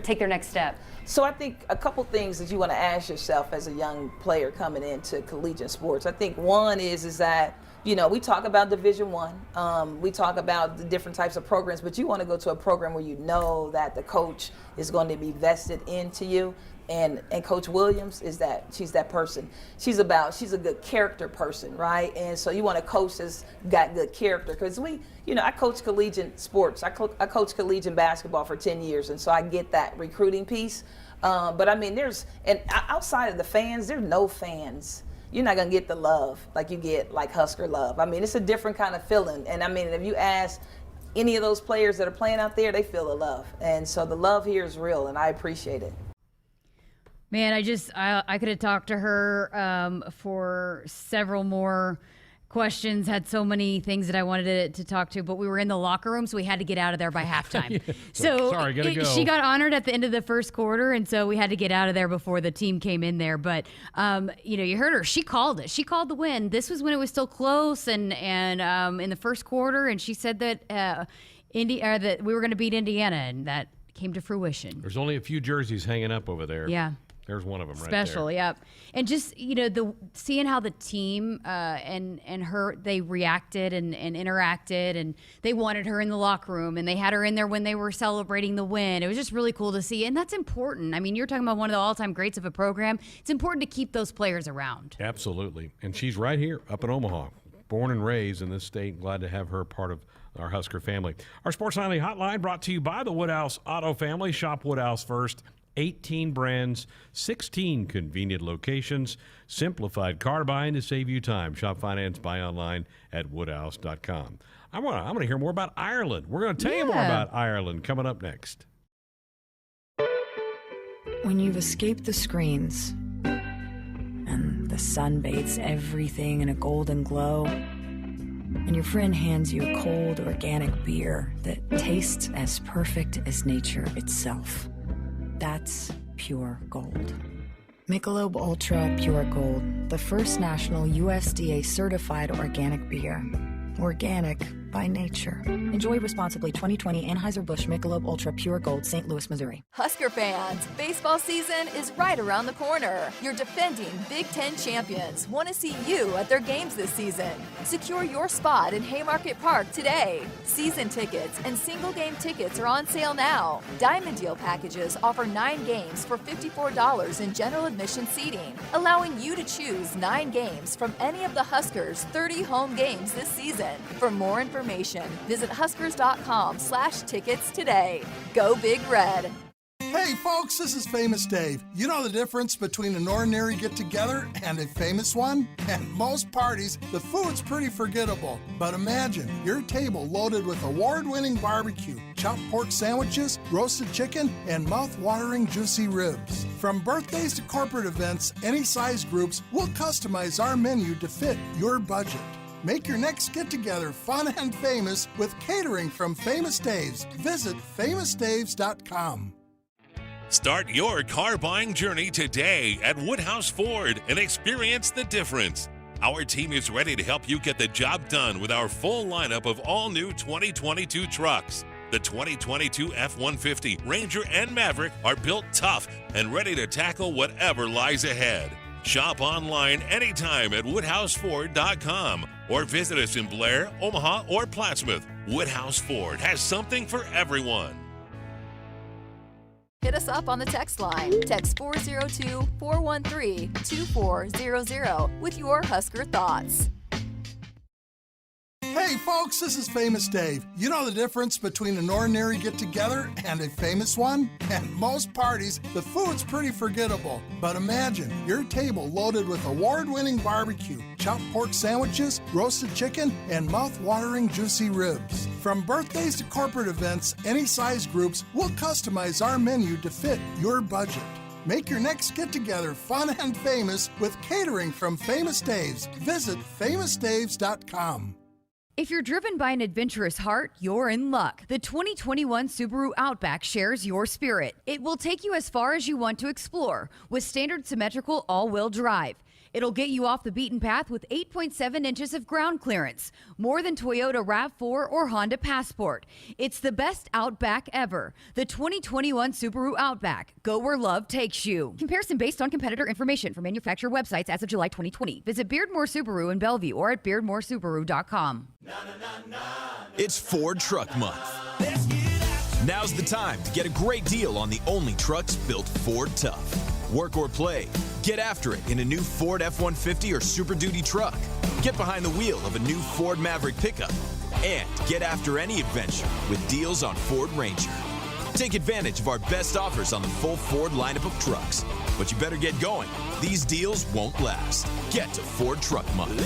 take their next step? So I think a couple things that you want to ask yourself as a young player coming into collegiate sports. I think one is that, you know, we talk about Division I, we talk about the different types of programs, but you want to go to a program where you know that the coach is going to be vested into you. And Coach Williams she's that person. She's a good character person, right? And so you want a coach that's got good character, because I coach collegiate sports. I coach collegiate basketball for 10 years, and so I get that recruiting piece. But I mean, outside of the fans, there's no fans. You're not gonna get the love like you get like Husker love. I mean, it's a different kind of feeling. And I mean, if you ask any of those players that are playing out there, they feel the love. And so the love here is real, and I appreciate it. Man, I could have talked to her for several more questions, had so many things that I wanted to talk to, but we were in the locker room, so we had to get out of there by halftime. So sorry, gotta go. She got honored at the end of the first quarter, and so we had to get out of there before the team came in there. But you heard her. She called it. She called the win. This was when it was still close, and in the first quarter, and she said that that we were going to beat Indiana, and that came to fruition. There's only a few jerseys hanging up over there. Yeah. There's one of them right Special, there. yep. And just, seeing how the team and her, they reacted and interacted, and they wanted her in the locker room, and they had her in there when they were celebrating the win. It was just really cool to see, and that's important. I mean, you're talking about one of the all-time greats of a program. It's important to keep those players around. Absolutely. And she's right here up in Omaha, born and raised in this state. Glad to have her part of our Husker family. Our Sports Nightly Hotline brought to you by the Woodhouse Auto Family. Shop Woodhouse first. 18 brands, 16 convenient locations, simplified car buying to save you time. Shop finance, buy online at woodhouse.com. I'm going to hear more about Ireland. We're going to tell you more about Ireland coming up next. When you've escaped the screens and the sun bathes everything in a golden glow, and your friend hands you a cold organic beer that tastes as perfect as nature itself. That's pure gold. Michelob Ultra Pure Gold, the first national USDA certified organic beer. Organic by nature. Enjoy responsibly. 2020 Anheuser-Busch Michelob Ultra Pure Gold, St. Louis, Missouri. Husker fans, baseball season is right around the corner. Your defending Big Ten champions want to see you at their games this season. Secure your spot in Haymarket Park today. Season tickets and single game tickets are on sale now. Diamond Deal packages offer 9 games for $54 in general admission seating, allowing you to choose 9 games from any of the Huskers' 30 home games this season. For more information, visit huskers.com/tickets today. Go Big Red. Hey folks, this is Famous Dave. You know the difference between an ordinary get-together and a famous one? At most parties, the food's pretty forgettable. But imagine your table loaded with award-winning barbecue, chopped pork sandwiches, roasted chicken, and mouth-watering juicy ribs. From birthdays to corporate events, any size groups, we'll customize our menu to fit your budget. Make your next get-together fun and famous with catering from Famous Dave's. Visit famousdaves.com. Start your car buying journey today at Woodhouse Ford and experience the difference. Our team is ready to help you get the job done with our full lineup of all new 2022 trucks. The 2022 F-150, Ranger, and Maverick are built tough and ready to tackle whatever lies ahead. Shop online anytime at woodhouseford.com or visit us in Blair, Omaha, or Plattsmouth. Woodhouse Ford has something for everyone. Hit us up on the text line. Text 402-413-2400 with your Husker thoughts. Hey folks, this is Famous Dave. You know the difference between an ordinary get-together and a famous one? At most parties, the food's pretty forgettable. But imagine your table loaded with award-winning barbecue, chopped pork sandwiches, roasted chicken, and mouth-watering juicy ribs. From birthdays to corporate events, any size groups, we'll customize our menu to fit your budget. Make your next get-together fun and famous with catering from Famous Dave's. Visit famousdaves.com. If you're driven by an adventurous heart, you're in luck. The 2021 Subaru Outback shares your spirit. It will take you as far as you want to explore with standard symmetrical all-wheel drive. It'll get you off the beaten path with 8.7 inches of ground clearance, more than Toyota RAV4 or Honda Passport. It's the best Outback ever. The 2021 Subaru Outback. Go where love takes you. Comparison based on competitor information from manufacturer websites as of July 2020. Visit Beardmore Subaru in Bellevue or at beardmoresubaru.com. It's Ford Truck Month. Now's the time to get a great deal on the only trucks built Ford tough. Work or play, get after it in a new Ford F-150 or Super Duty truck. Get behind the wheel of a new Ford Maverick pickup. And get after any adventure with deals on Ford Ranger. Take advantage of our best offers on the full Ford lineup of trucks. But you better get going. These deals won't last. Get to Ford Truck Month.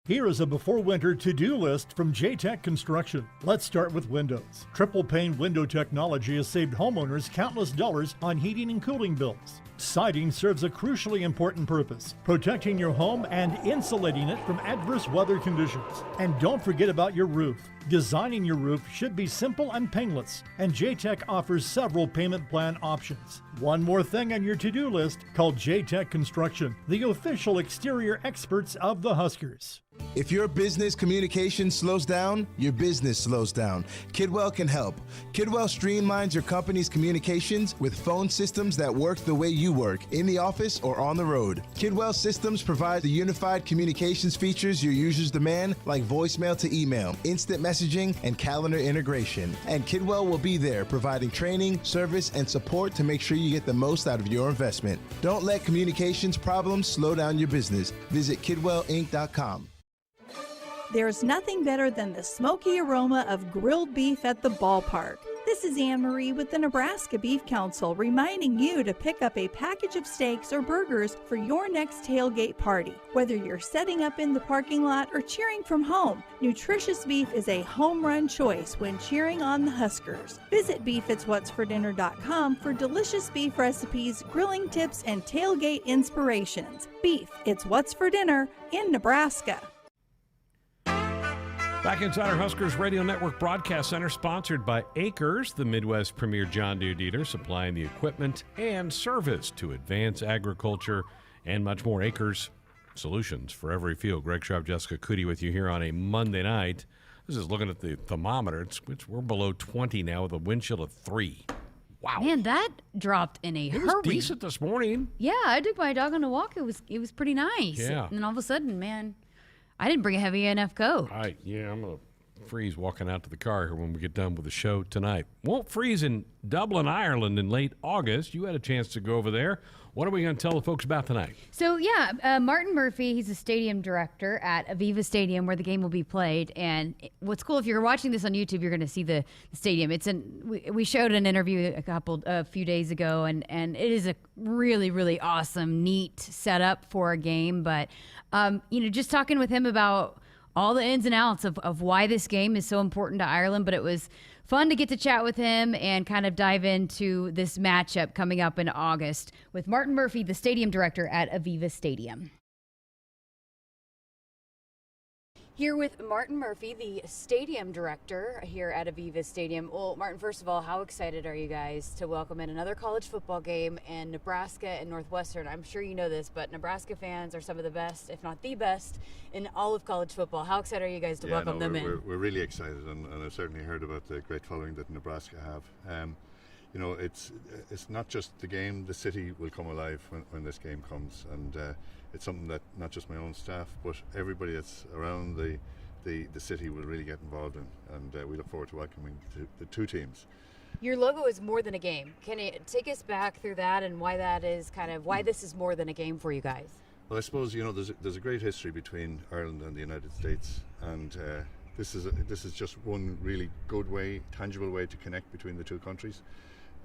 Here is a before winter to-do list from J-Tech Construction. Let's start with windows. Triple pane window technology has saved homeowners countless dollars on heating and cooling bills. Siding serves a crucially important purpose, protecting your home and insulating it from adverse weather conditions. And don't forget about your roof. Designing your roof should be simple and painless, and J-Tech offers several payment plan options. One more thing on your to-do list, call J-Tech Construction, the official exterior experts of the Huskers. If your business communication slows down, your business slows down. Kidwell can help. Kidwell streamlines your company's communications with phone systems that work the way you work, in the office or on the road. Kidwell systems provide the unified communications features your users demand, like voicemail to email, instant messaging, and calendar integration. And Kidwell will be there providing training, service, and support to make sure you get the most out of your investment. Don't let communications problems slow down your business. Visit kidwellinc.com. There's nothing better than the smoky aroma of grilled beef at the ballpark. This is Anne Marie with the Nebraska Beef Council reminding you to pick up a package of steaks or burgers for your next tailgate party. Whether you're setting up in the parking lot or cheering from home, nutritious beef is a home run choice when cheering on the Huskers. Visit beefitswhatsfordinner.com for delicious beef recipes, grilling tips, and tailgate inspirations. Beef, it's what's for dinner in Nebraska. Back inside our Huskers Radio Network Broadcast Center, sponsored by Acres, the Midwest premier John Deere dealer, supplying the equipment and service to advance agriculture and much more. Acres, solutions for every field. Greg Sharpe, Jessica Coody with you here on a Monday night. This is looking at the thermometer. We're below 20 now with a wind chill of 3. Wow. Man, that dropped in a hurry. It was decent this morning. Yeah, I took my dog on a walk. It was pretty nice. Yeah. And then all of a sudden, man, I didn't bring a heavy enough coat. I'm going to freeze walking out to the car here when we get done with the show tonight. Won't freeze in Dublin, Ireland in late August. You had a chance to go over there. What are we going to tell the folks about tonight? So, Martin Murphy, he's a stadium director at Aviva Stadium where the game will be played. And what's cool, if you're watching this on YouTube, you're going to see the stadium. We showed an interview a few days ago, and it is a really, really awesome, neat setup for a game. But, just talking with him about all the ins and outs of why this game is so important to Ireland. But it was fun to get to chat with him and kind of dive into this matchup coming up in August with Martin Murphy, the stadium director at Aviva Stadium. Here with Martin Murphy, the stadium director here at Aviva Stadium. Well, Martin, first of all, how excited are you guys to welcome in another college football game in Nebraska and Northwestern? I'm sure you know this, but Nebraska fans are some of the best, if not the best, in all of college football. How excited are you guys to welcome them in? We're really excited, and I've certainly heard about the great following that Nebraska have. It's not just the game. The city will come alive when this game comes, and it's something that not just my own staff, but everybody that's around the city will really get involved in, and we look forward to welcoming the two teams. Your logo is more than a game. Can you take us back through that and why that is why this is more than a game for you guys? Well, I suppose there's a great history between Ireland and the United States, and this is just one really good way, tangible way to connect between the two countries.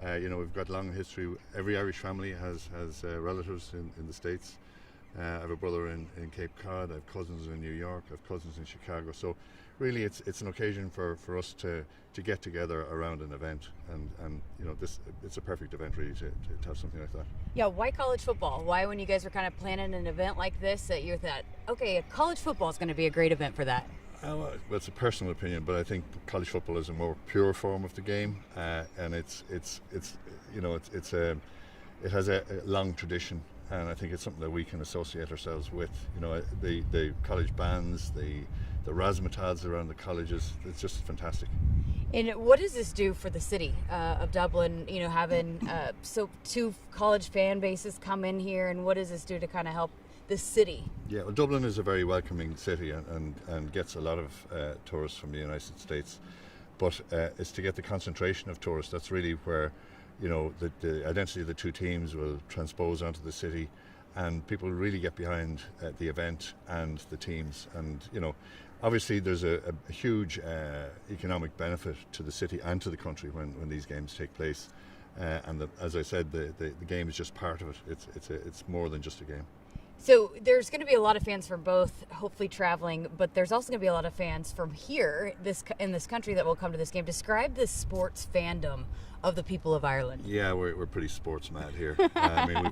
We've got long history. Every Irish family has relatives in the States. I have a brother in Cape Cod. I have cousins in New York. I have cousins in Chicago. So really it's an occasion for us to get together around an event, and it's a perfect event really to have something like that. Yeah, why college football? Why, when you guys were kind of planning an event like this, that you thought, okay, college football is going to be a great event for that? Well, it's a personal opinion, but I think college football is a more pure form of the game, and it has a long tradition, and I think it's something that we can associate ourselves with. The college bands, the razzmatazz around the colleges, it's just fantastic. And what does this do for the city of Dublin, having two college fan bases come in here, and what does this do to kind of help the city? Yeah, well, Dublin is a very welcoming city and gets a lot of tourists from the United States, but it's to get the concentration of tourists. That's really where the identity of the two teams will transpose onto the city, and people really get behind the event and the teams. And obviously there's a huge economic benefit to the city and to the country when these games take place, and as I said, the game is just part of it. It's more than just a game. So there's going to be a lot of fans from both, hopefully traveling, but there's also going to be a lot of fans from here, in this country, that will come to this game. Describe the sports fandom of the people of Ireland. Yeah, we're pretty sports mad here. I mean,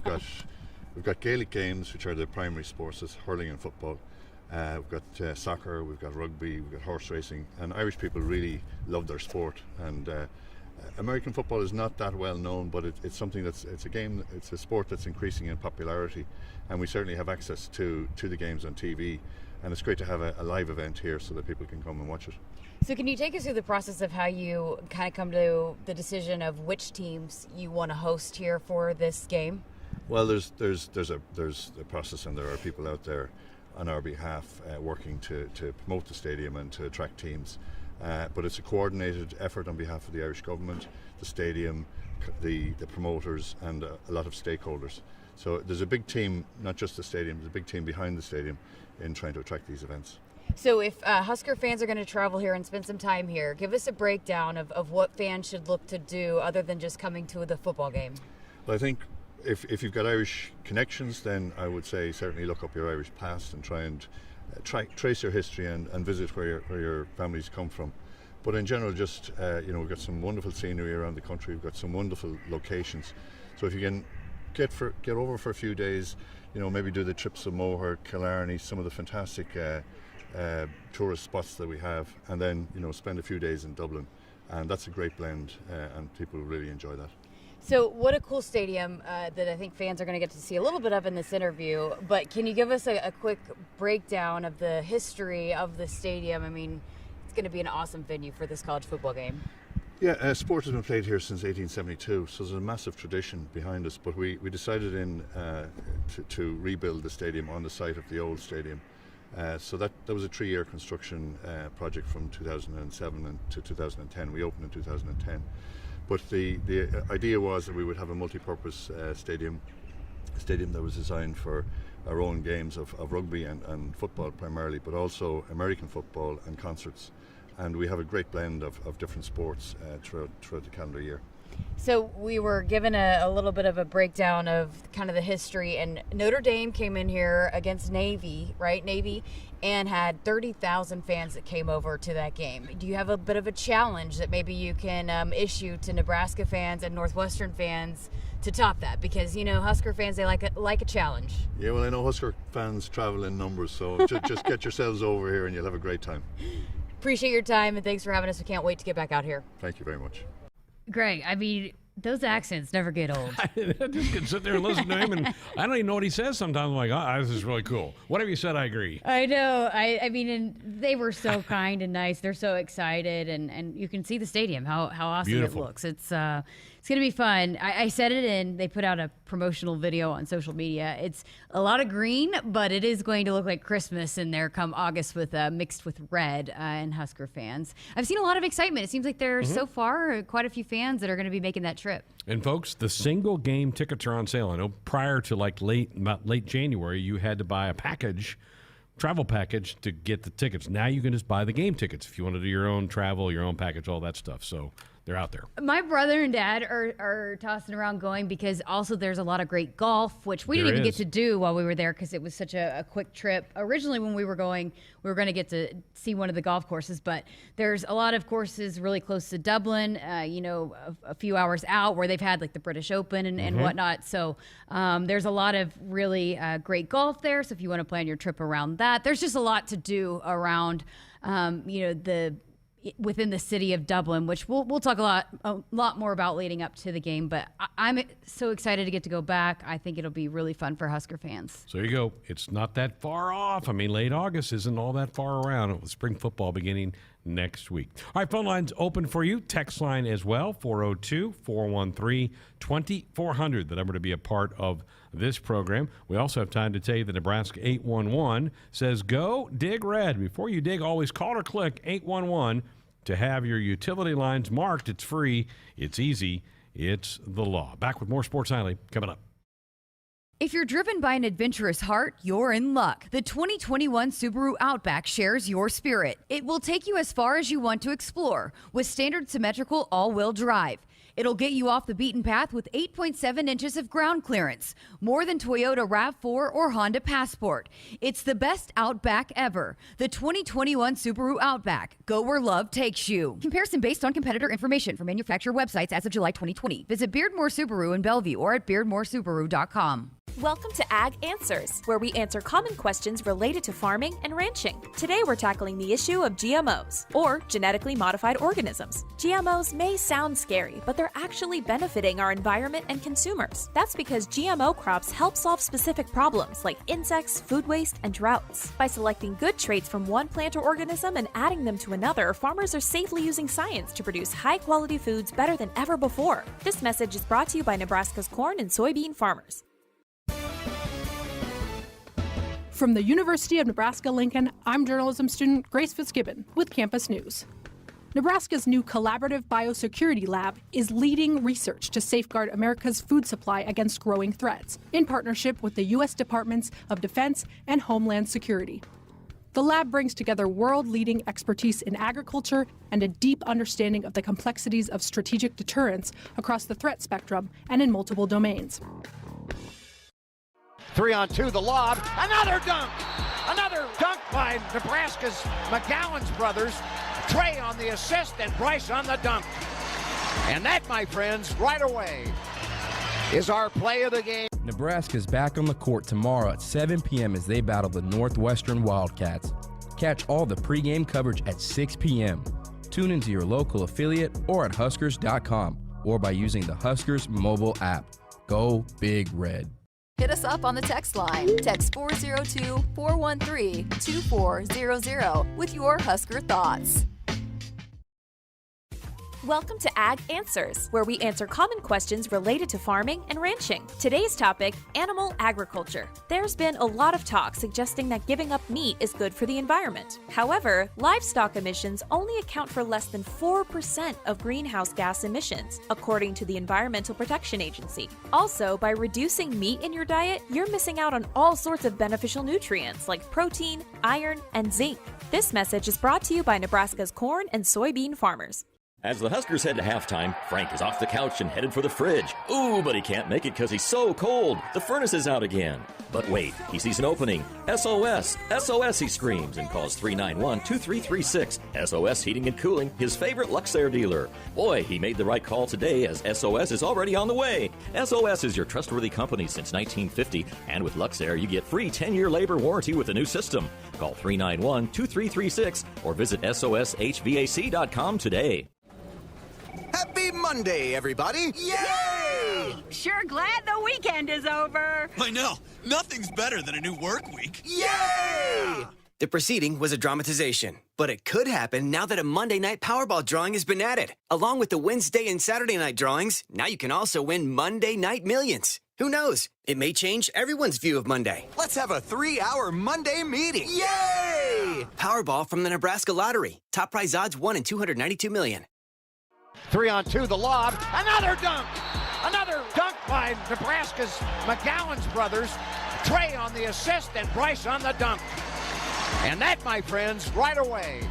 we've got Gaelic games, which are the primary sports, as hurling and football. We've got soccer, we've got rugby, we've got horse racing, and Irish people really love their sport. And American football is not that well known, but it's something it's a sport that's increasing in popularity, and we certainly have access to the games on TV, and it's great to have a live event here so that people can come and watch it. So can you take us through the process of how you kind of come to the decision of which teams you want to host here for this game? Well, there's a process, and there are people out there on our behalf working to promote the stadium and to attract teams. But it's a coordinated effort on behalf of the Irish government, the stadium, the promoters, and a lot of stakeholders. So there's a big team, not just the stadium, there's a big team behind the stadium in trying to attract these events. So if Husker fans are going to travel here and spend some time here, give us a breakdown of what fans should look to do other than just coming to the football game. Well, I think if you've got Irish connections, then I would say certainly look up your Irish past and try and trace your history and visit where your families come from. But in general, just we've got some wonderful scenery around the country. We've got some wonderful locations. So if you can get over for a few days, maybe do the trips of Moher, Killarney, some of the fantastic tourist spots that we have, and then spend a few days in Dublin, and that's a great blend, and people will really enjoy that. So what a cool stadium that I think fans are going to get to see a little bit of in this interview. But can you give us a quick breakdown of the history of the stadium? I mean, it's going to be an awesome venue for this college football game. Yeah, sport has been played here since 1872, so there's a massive tradition behind us. But we decided to rebuild the stadium on the site of the old stadium. So that was a 3-year construction project from 2007 to 2010. We opened in 2010. But the idea was that we would have a multi-purpose stadium that was designed for our own games of rugby and football primarily, but also American football and concerts. And we have a great blend of different sports throughout the calendar year. So we were given a little bit of a breakdown of kind of the history, and Notre Dame came in here against Navy, right? Navy, and had 30,000 fans that came over to that game. Do you have a bit of a challenge that maybe you can issue to Nebraska fans and Northwestern fans to top that? Because, Husker fans, they like a challenge. Yeah, well, I know Husker fans travel in numbers, so just get yourselves over here and you'll have a great time. Appreciate your time, and thanks for having us. We can't wait to get back out here. Thank you very much. Greg, I mean, those accents never get old. I just can sit there and listen to him, and I don't even know what he says sometimes. I'm like, this is really cool. Whatever you said, I agree. I know. I mean, and they were so kind and nice. They're so excited, and you can see the stadium, how awesome Beautiful. It looks. It's going to be fun. I said it, and they put out a promotional video on social media. It's a lot of green, but it is going to look like Christmas in there come August with mixed with red and Husker fans. I've seen a lot of excitement. It seems like there's so far quite a few fans that are going to be making that trip. And folks, the single game tickets are on sale. I know prior to about late January, you had to buy a travel package to get the tickets. Now you can just buy the game tickets if you want to do your own travel, your own package, all that stuff. So they're out there. My brother and dad are tossing around going because also there's a lot of great golf, which we didn't even get to do while we were there because it was such a quick trip. Originally, when we were going to get to see one of the golf courses, but there's a lot of courses really close to Dublin, a few hours out where they've had like the British Open and whatnot. So there's a lot of really great golf there. So if you want to plan your trip around that, there's just a lot to do around, within the city of Dublin, which we'll talk a lot more about leading up to the game. But I'm so excited to get to go back. I think it'll be really fun for Husker fans. So there you go. It's not that far off. I mean, late August isn't all that far around with spring football beginning next week. All right, phone lines open for you. Text line as well, 402-413-2400, the number to be a part of this program. We also have time to tell you the Nebraska 811 says, go dig red. Before you dig, always call or click 811 to have your utility lines marked. It's free. It's easy. It's the law. Back with more Sports Nightly coming up. If you're driven by an adventurous heart, you're in luck. The 2021 Subaru Outback shares your spirit. It will take you as far as you want to explore with standard symmetrical all-wheel drive. It'll get you off the beaten path with 8.7 inches of ground clearance, more than Toyota RAV4 or Honda Passport. It's the best Outback ever. The 2021 Subaru Outback. Go where love takes you. Comparison based on competitor information from manufacturer websites as of July 2020. Visit Beardmore Subaru in Bellevue or at beardmoresubaru.com. Welcome to Ag Answers, where we answer common questions related to farming and ranching. Today we're tackling the issue of GMOs, or genetically modified organisms. GMOs may sound scary, but they're actually benefiting our environment and consumers. That's because GMO crops help solve specific problems like insects, food waste, and droughts. By selecting good traits from one plant or organism and adding them to another, farmers are safely using science to produce high-quality foods better than ever before. This message is brought to you by Nebraska's corn and soybean farmers. From the University of Nebraska-Lincoln, I'm journalism student Grace Fitzgibbon with Campus News. Nebraska's new collaborative biosecurity lab is leading research to safeguard America's food supply against growing threats, in partnership with the U.S. Departments of Defense and Homeland Security. The lab brings together world-leading expertise in agriculture and a deep understanding of the complexities of strategic deterrence across the threat spectrum and in multiple domains. 3-on-2, the lob, another dunk by Nebraska's McGowan's brothers. Trey on the assist and Bryce on the dunk. And that, my friends, right away is our play of the game. Nebraska's back on the court tomorrow at 7 p.m. as they battle the Northwestern Wildcats. Catch all the pregame coverage at 6 p.m. Tune into your local affiliate or at Huskers.com or by using the Huskers mobile app. Go Big Red. Hit us up on the text line. Text 402-413-2400 with your Husker thoughts. Welcome to Ag Answers, where we answer common questions related to farming and ranching. Today's topic, animal agriculture. There's been a lot of talk suggesting that giving up meat is good for the environment. However, livestock emissions only account for less than 4% of greenhouse gas emissions, according to the Environmental Protection Agency. Also, by reducing meat in your diet, you're missing out on all sorts of beneficial nutrients like protein, iron, and zinc. This message is brought to you by Nebraska's corn and soybean farmers. As the Huskers head to halftime, Frank is off the couch and headed for the fridge. Ooh, but he can't make it because he's so cold. The furnace is out again. But wait, he sees an opening. SOS! SOS, he screams and calls 391-2336. SOS Heating and Cooling, his favorite Luxair dealer. Boy, he made the right call today as SOS is already on the way. SOS is your trustworthy company since 1950. And with Luxair, you get free 10-year labor warranty with a new system. Call 391-2336 or visit soshvac.com today. Happy Monday, everybody! Yay! Sure glad the weekend is over. I know. Nothing's better than a new work week. Yay! The proceeding was a dramatization, but it could happen now that a Monday night Powerball drawing has been added. Along with the Wednesday and Saturday night drawings, now you can also win Monday Night Millions. Who knows? It may change everyone's view of Monday. Let's have a 3-hour Monday meeting. Yay! Powerball from the Nebraska Lottery. Top prize odds 1 in 292 million. 3-on-2, the lob, another dunk by Nebraska's McGowan's brothers. Trey on the assist and Bryce on the dunk. And that, my friends, right away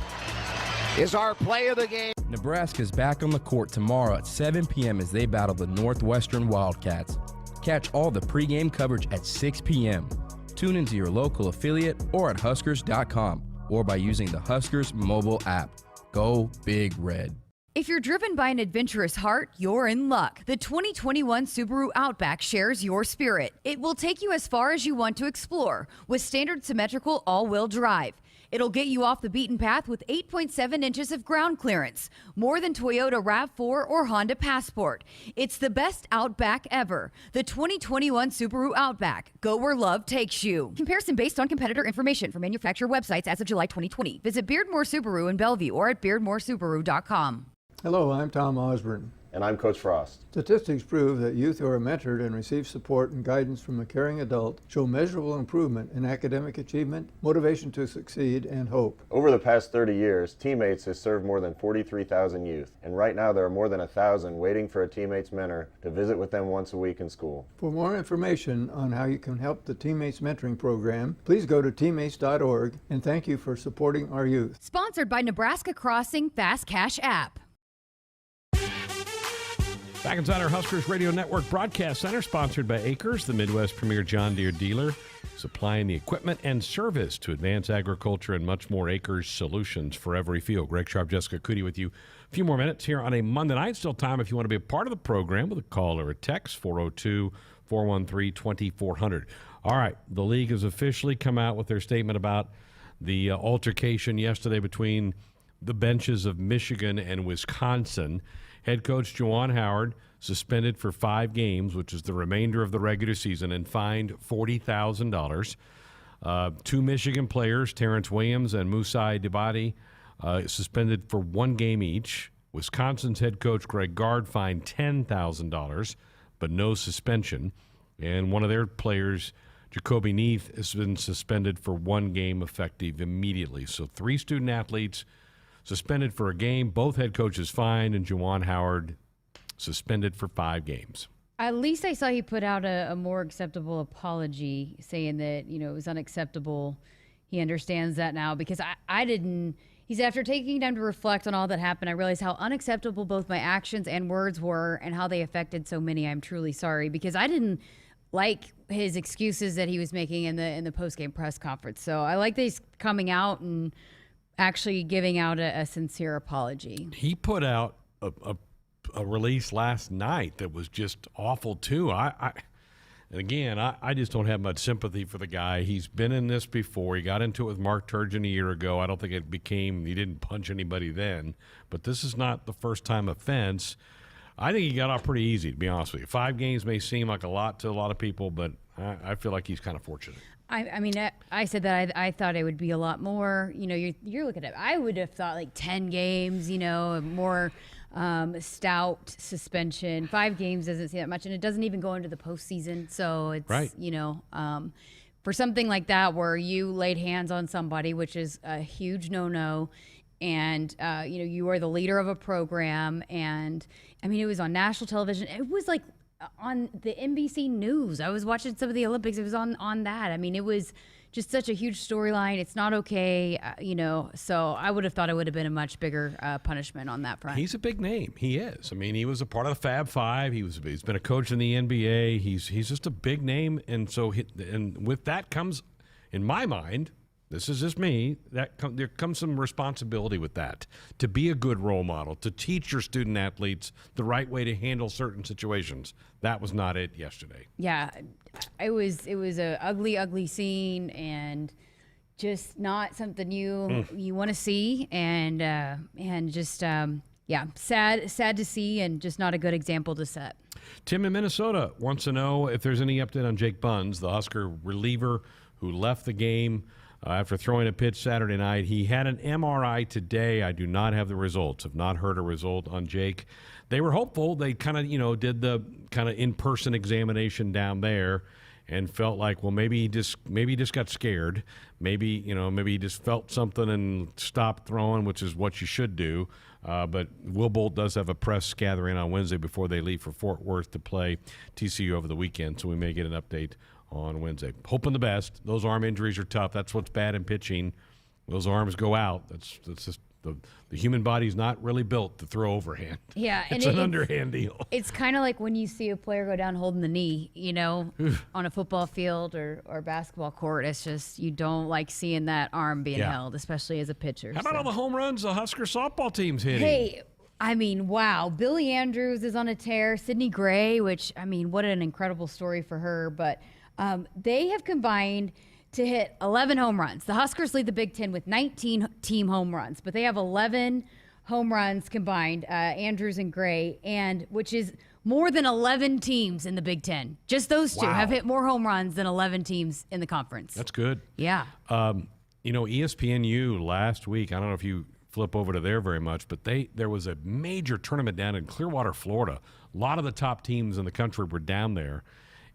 is our play of the game. Nebraska's back on the court tomorrow at 7 p.m. as they battle the Northwestern Wildcats. Catch all the pregame coverage at 6 p.m. Tune into your local affiliate or at Huskers.com or by using the Huskers mobile app. Go Big Red. If you're driven by an adventurous heart, you're in luck. The 2021 Subaru Outback shares your spirit. It will take you as far as you want to explore with standard symmetrical all-wheel drive. It'll get you off the beaten path with 8.7 inches of ground clearance, more than Toyota RAV4 or Honda Passport. It's the best Outback ever. The 2021 Subaru Outback. Go where love takes you. Comparison based on competitor information from manufacturer websites as of July 2020. Visit Beardmore Subaru in Bellevue or at beardmoresubaru.com. Hello, I'm Tom Osborne. And I'm Coach Frost. Statistics prove that youth who are mentored and receive support and guidance from a caring adult show measurable improvement in academic achievement, motivation to succeed, and hope. Over the past 30 years, Teammates has served more than 43,000 youth, and right now there are more than 1,000 waiting for a Teammates mentor to visit with them once a week in school. For more information on how you can help the Teammates Mentoring Program, please go to teammates.org, and thank you for supporting our youth. Sponsored by Nebraska Crossing Fast Cash app. Back inside our Huskers Radio Network Broadcast Center, sponsored by Acres, the Midwest premier John Deere dealer, supplying the equipment and service to advance agriculture and much more. Acres solutions for every field. Greg Sharpe, Jessica Coody with you. A few more minutes here on a Monday night. Still time if you want to be a part of the program with a call or a text, 402-413-2400. All right, the league has officially come out with their statement about the altercation yesterday between the benches of Michigan and Wisconsin. Head coach Juwan Howard suspended for 5 games, which is the remainder of the regular season, and fined $40,000. 2 Michigan players, Terrence Williams and Musai Dibati, suspended for 1 game each. Wisconsin's head coach Greg Gard fined $10,000, but no suspension. And one of their players, Jacoby Neath, has been suspended for 1 game effective immediately. So 3 student athletes suspended for a game, both head coaches fined, and Juwan Howard suspended for 5 games. At least I saw he put out a more acceptable apology, saying that, it was unacceptable. He understands that now, because I didn't. He said, after taking time to reflect on all that happened, I realized how unacceptable both my actions and words were and how they affected so many. I'm truly sorry, because I didn't like his excuses that he was making in the post-game press conference. So I like that he's coming out and actually giving out a sincere apology. He put out a release last night that was just awful too. And again, I just don't have much sympathy for the guy. He's been in this before. He got into it with Mark Turgeon a year ago. I don't think he didn't punch anybody then, but this is not the first time offense. I think he got off pretty easy, to be honest with you. 5 games may seem like a lot to a lot of people, but I feel like he's kind of fortunate. I mean, I said that I thought it would be a lot more. You're looking at. I would have thought like 10 games. A more stout suspension. 5 games doesn't seem that much, and it doesn't even go into the postseason. So it's right. For something like that where you laid hands on somebody, which is a huge no-no, and you are the leader of a program, and I mean it was on national television. It was like on the NBC News. I was watching some of the Olympics. It was on that. I mean, it was just such a huge storyline. It's not okay, so I would have thought it would have been a much bigger punishment on that front. He's a big name. He is. I mean, he was a part of the Fab Five. He's been a coach in the NBA. He's just a big name, and so and with that comes, in my mind, this is just me, there comes some responsibility with that, to be a good role model, to teach your student athletes the right way to handle certain situations. That was not it yesterday. Yeah, it was a ugly scene, and just not something you want to see, and just sad to see, and just not a good example to set. Tim in Minnesota wants to know if there's any update on Jake Buns, the Husker reliever who left the game after throwing a pitch Saturday night. He had an MRI today. I do not have the results. Have not heard a result on Jake. They were hopeful. They kind of, did the kind of in-person examination down there, and felt like, well, maybe he just got scared. Maybe he just felt something and stopped throwing, which is what you should do. But Will Bolt does have a press gathering on Wednesday before they leave for Fort Worth to play TCU over the weekend, so we may get an update on Wednesday. Hoping the best. Those arm injuries are tough. That's what's bad in pitching. Those arms go out. That's just the human body's not really built to throw overhand. Yeah, it's an underhand deal. It's kind of like when you see a player go down holding the knee, on a football field or basketball court. It's just, you don't like seeing that arm being held, especially as a pitcher. How about all the home runs the Husker softball team's hitting? Hey, I mean, wow. Billy Andrews is on a tear. Sydney Gray, which, I mean, what an incredible story for her. But they have combined to hit 11 home runs. The Huskers lead the Big Ten with 19 team home runs, but they have 11 home runs combined, Andrews and Gray, and which is more than 11 teams in the Big Ten. Just those two have hit more home runs than 11 teams in the conference. That's good. Yeah. ESPNU last week, I don't know if you flip over to there very much, but there was a major tournament down in Clearwater, Florida. A lot of the top teams in the country were down there.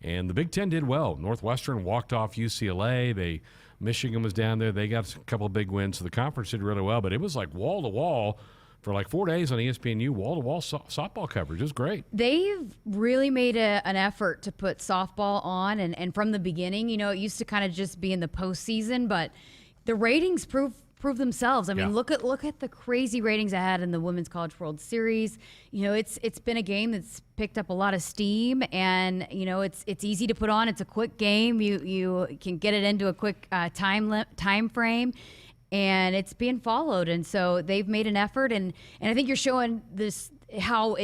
And the Big Ten did well. Northwestern walked off UCLA. Michigan was down there. They got a couple of big wins. So the conference did really well. But it was like wall-to-wall for like 4 days on ESPNU, wall-to-wall softball coverage. It was great. They've really made an effort to put softball on. And from the beginning, it used to kind of just be in the postseason. But the ratings prove prove themselves. I mean, Yeah. look at the crazy ratings I had in the Women's College World Series. You know, it's been a game that's picked up a lot of steam, and you know, it's easy to put on. It's a quick game. You can get it into a quick time frame, and it's being followed. And so they've made an effort, and I think you're showing this how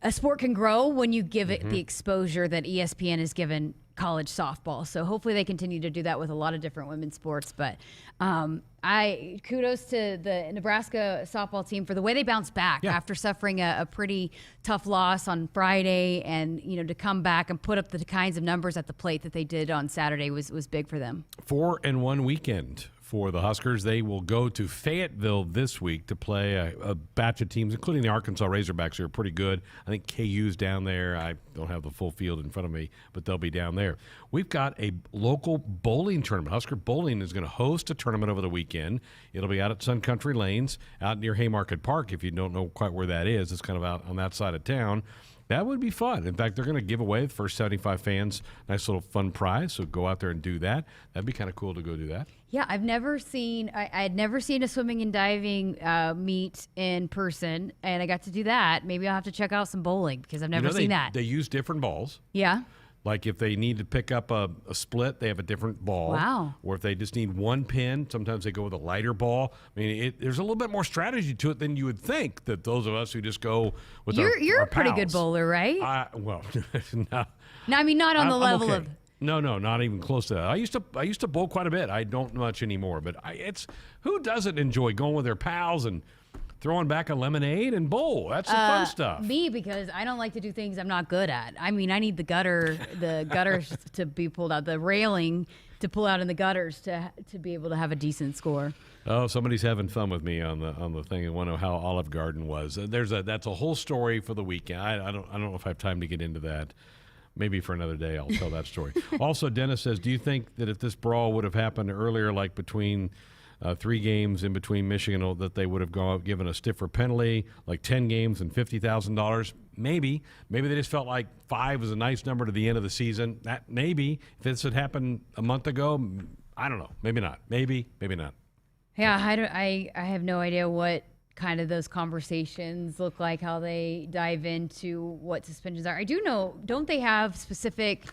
a sport can grow when you give it the exposure that ESPN has given college softball. So hopefully they continue to do that with a lot of different women's sports. But I kudos to the Nebraska softball team for the way they bounced back after suffering a pretty tough loss on Friday, and you know, to come back and put up the kinds of numbers at the plate that they did on Saturday was big for them. 4-1 weekend for the Huskers. They will go to Fayetteville this week to play a batch of teams, including the Arkansas Razorbacks, who are pretty good. I think KU's down there. I don't have the full field in front of me, but they'll be down there. We've got a local bowling tournament. Husker Bowling is going to host a tournament over the weekend. It'll be out at Sun Country Lanes, out near Haymarket Park. If you don't know quite where that is, it's kind of out on that side of town. That would be fun. In fact, they're going to give away the first 75 fans nice little fun prize, so go out there and do that. That'd be kind of cool to go do that. Yeah, I had never seen a swimming and diving meet in person, and I got to do that. Maybe I'll have to check out some bowling because I've never seen that. They use different balls. Yeah. Like if they need to pick up a split, they have a different ball. Wow. Or if they just need one pin, sometimes they go with a lighter ball. I mean, there's a little bit more strategy to it than you would think, that those of us who just go with You're our a pretty pals. good bowler, right? Well, no. No, I mean, not on the I'm level okay. of... No, not even close to that. I used to bowl quite a bit. I don't much anymore, but it's who doesn't enjoy going with their pals and throwing back a lemonade and bowl? That's the fun stuff. Me, because I don't like to do things I'm not good at. I mean, I need the gutters to be pulled out, the railing to pull out in the gutters to be able to have a decent score. Oh, somebody's having fun with me on the thing and want to know how Olive Garden was. That's a whole story for the weekend. I don't know if I have time to get into that. Maybe for another day I'll tell that story. Also, Dennis says, do you think that if this brawl would have happened earlier, like between 3 games in between Michigan, that they would have given a stiffer penalty, like 10 games and $50,000? Maybe they just felt like 5 was a nice number to the end of the season. That maybe if this had happened a month ago, I don't know. Maybe not. Maybe not. Yeah, I have no idea what kind of those conversations look like, how they dive into what suspensions are. I do know, don't they have specific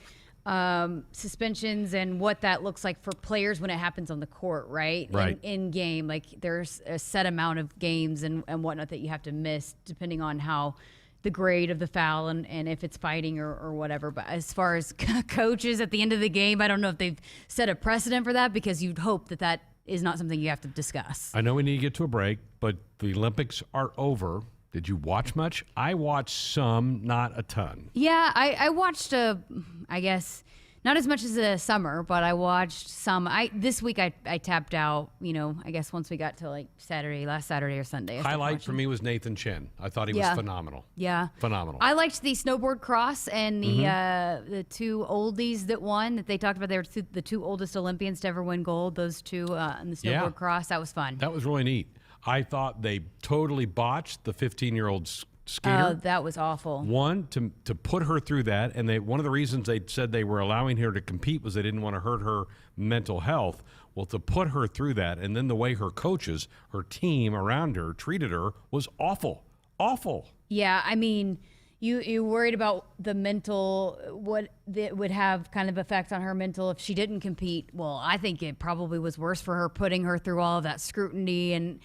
suspensions and what that looks like for players when it happens on the court, right? Right. In game, like there's a set amount of games and whatnot that you have to miss depending on how the grade of the foul and if it's fighting or whatever. But as far as coaches at the end of the game, I don't know if they've set a precedent for that, because you'd hope that is not something you have to discuss. I know we need to get to a break, but the Olympics are over. Did you watch much? I watched some, not a ton. Yeah, I watched I guess not as much as the summer, but I watched some. This week I tapped out, I guess once we got to like last Saturday or Sunday. Highlight for me was Nathan Chen. I thought he was phenomenal. Yeah. Phenomenal. I liked the snowboard cross and the 2 oldies that won, that they talked about. They were the 2 oldest Olympians to ever win gold, those 2 in the snowboard cross. That was fun. That was really neat. I thought they totally botched the 15-year-old skater. Oh, that was awful. One, to put her through that, and one of the reasons they said they were allowing her to compete was they didn't want to hurt her mental health. Well, to put her through that, and then the way her coaches, her team around her, treated her was awful. Awful. Yeah, I mean, you worried about the mental, what that would have kind of effect on her mental if she didn't compete. Well, I think it probably was worse for her, putting her through all of that scrutiny and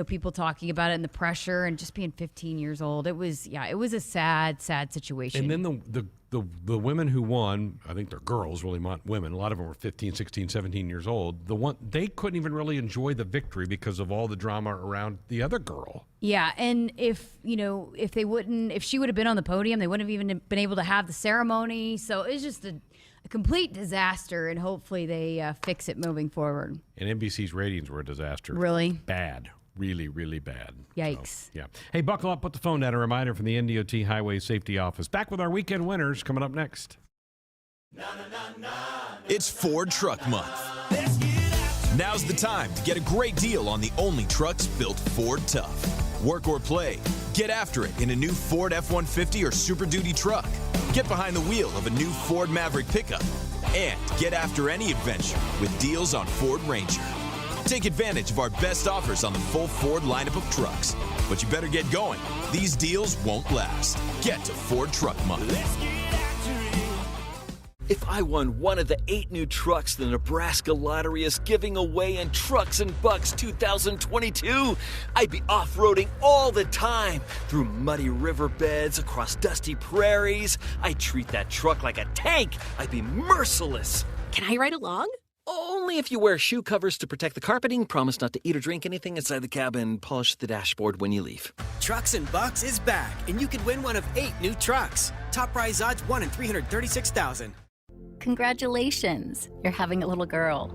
people talking about it and the pressure and just being 15 years old. It was a sad situation. And then the women who won, I think they're girls, really not women. A lot of them were 15, 16, 17 years old. They couldn't even really enjoy the victory because of all the drama around the other girl. Yeah, and if she would have been on the podium, they wouldn't have even been able to have the ceremony. So it's just a complete disaster, and hopefully they fix it moving forward. And NBC's ratings were a disaster. Really? Bad. Really, really bad. Yikes. So, yeah. Hey, buckle up, put the phone down. A reminder from the NDOT Highway Safety Office. Back with our weekend winners coming up next. It's Ford Truck Month. Now's the time to get a great deal on the only trucks built Ford tough. Work or play, get after it in a new Ford F-150 or Super Duty truck. Get behind the wheel of a new Ford Maverick pickup. And get after any adventure with deals on Ford Ranger. Take advantage of our best offers on the full Ford lineup of trucks. But you better get going. These deals won't last. Get to Ford Truck Month. If I won one of the 8 new trucks the Nebraska Lottery is giving away in Trucks and Bucks 2022, I'd be off-roading all the time, through muddy riverbeds, across dusty prairies. I'd treat that truck like a tank. I'd be merciless. Can I ride along? Only if you wear shoe covers to protect the carpeting, promise not to eat or drink anything inside the cab, and polish the dashboard when you leave. Trucks and Bucks is back, and you could win one of 8 new trucks. Top prize odds 1 in 336,000. Congratulations, you're having a little girl.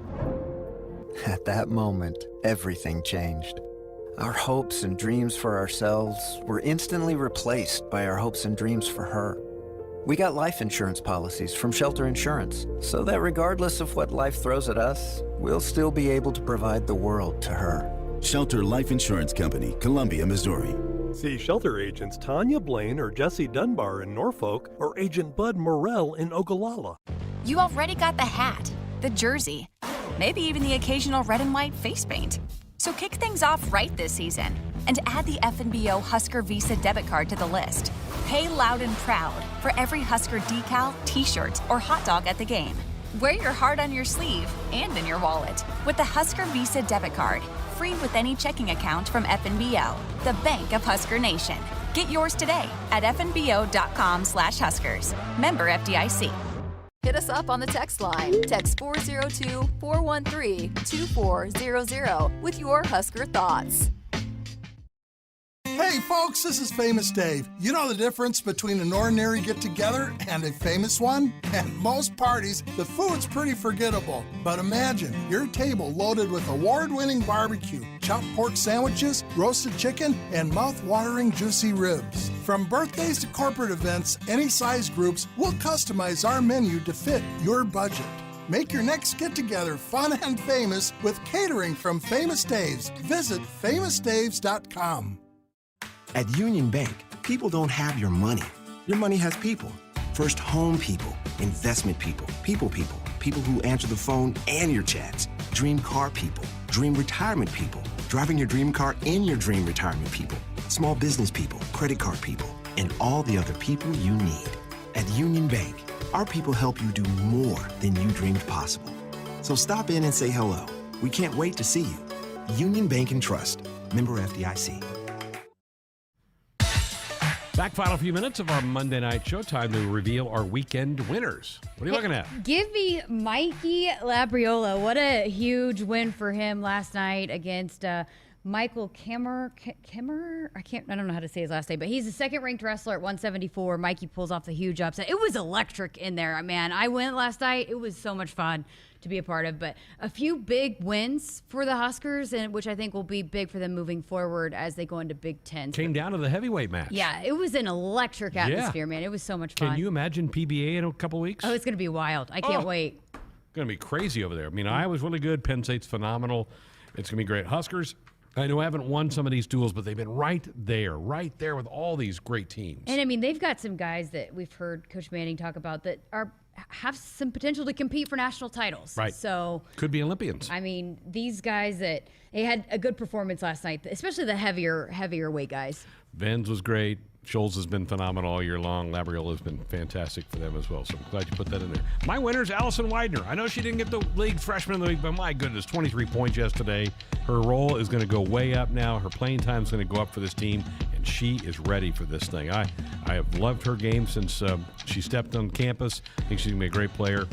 At that moment, everything changed. Our hopes and dreams for ourselves were instantly replaced by our hopes and dreams for her. We got life insurance policies from Shelter Insurance, so that regardless of what life throws at us, we'll still be able to provide the world to her. Shelter Life Insurance Company, Columbia, Missouri. See Shelter agents Tanya Blaine or Jesse Dunbar in Norfolk, or Agent Bud Morrell in Ogallala. You already got the hat, the jersey, maybe even the occasional red and white face paint. So kick things off right this season and add the FNBO Husker Visa debit card to the list. Pay loud and proud for every Husker decal, t-shirt, or hot dog at the game. Wear your heart on your sleeve and in your wallet with the Husker Visa debit card, free with any checking account from FNBO, the bank of Husker Nation. Get yours today at fnbo.com/Huskers. Member FDIC. Hit us up on the text line. Text 402-413-2400 with your Husker thoughts. Hey folks, this is Famous Dave. You know the difference between an ordinary get-together and a famous one? At most parties, the food's pretty forgettable. But imagine your table loaded with award-winning barbecue, chopped pork sandwiches, roasted chicken, and mouth-watering juicy ribs. From birthdays to corporate events, any size groups, we'll customize our menu to fit your budget. Make your next get-together fun and famous with catering from Famous Dave's. Visit famousdaves.com. At Union Bank, people don't have your money. Your money has people. First home people, investment people, people who answer the phone and your chats, dream car people, dream retirement people, driving your dream car in your dream retirement people, small business people, credit card people, and all the other people you need. At Union Bank, our people help you do more than you dreamed possible. So stop in and say hello. We can't wait to see you. Union Bank and Trust. Member FDIC. Back final few minutes of our Monday night show. Time to reveal our weekend winners. What are you looking at? Give me Mikey Labriola. What a huge win for him last night against Michael Kemmer. I don't know how to say his last name, but he's the second-ranked wrestler at 174. Mikey pulls off the huge upset. It was electric in there, man. I went last night. It was so much fun to be a part of, but a few big wins for the Huskers, and which I think will be big for them moving forward as they go into Big Ten. Came down to the heavyweight match. Yeah, it was an electric atmosphere, man. It was so much fun. Can you imagine PBA in a couple weeks? Oh, it's going to be wild. I can't wait. Going to be crazy over there. I mean, Iowa's really good. Penn State's phenomenal. It's going to be great. Huskers, I know I haven't won some of these duels, but they've been right there with all these great teams. And I mean, they've got some guys that we've heard Coach Manning talk about that have some potential to compete for national titles. Right. So could be Olympians. I mean, these guys they had a good performance last night, especially the heavier weight guys. Venz was great. Scholes has been phenomenal all year long. Labriola has been fantastic for them as well. So I'm glad you put that in there. My winner's Allison Widener. I know she didn't get the league freshman of the week, but my goodness, 23 points yesterday. Her role is going to go way up now. Her playing time is going to go up for this team, and she is ready for this thing. I have loved her game since she stepped on campus. I think she's going to be a great player.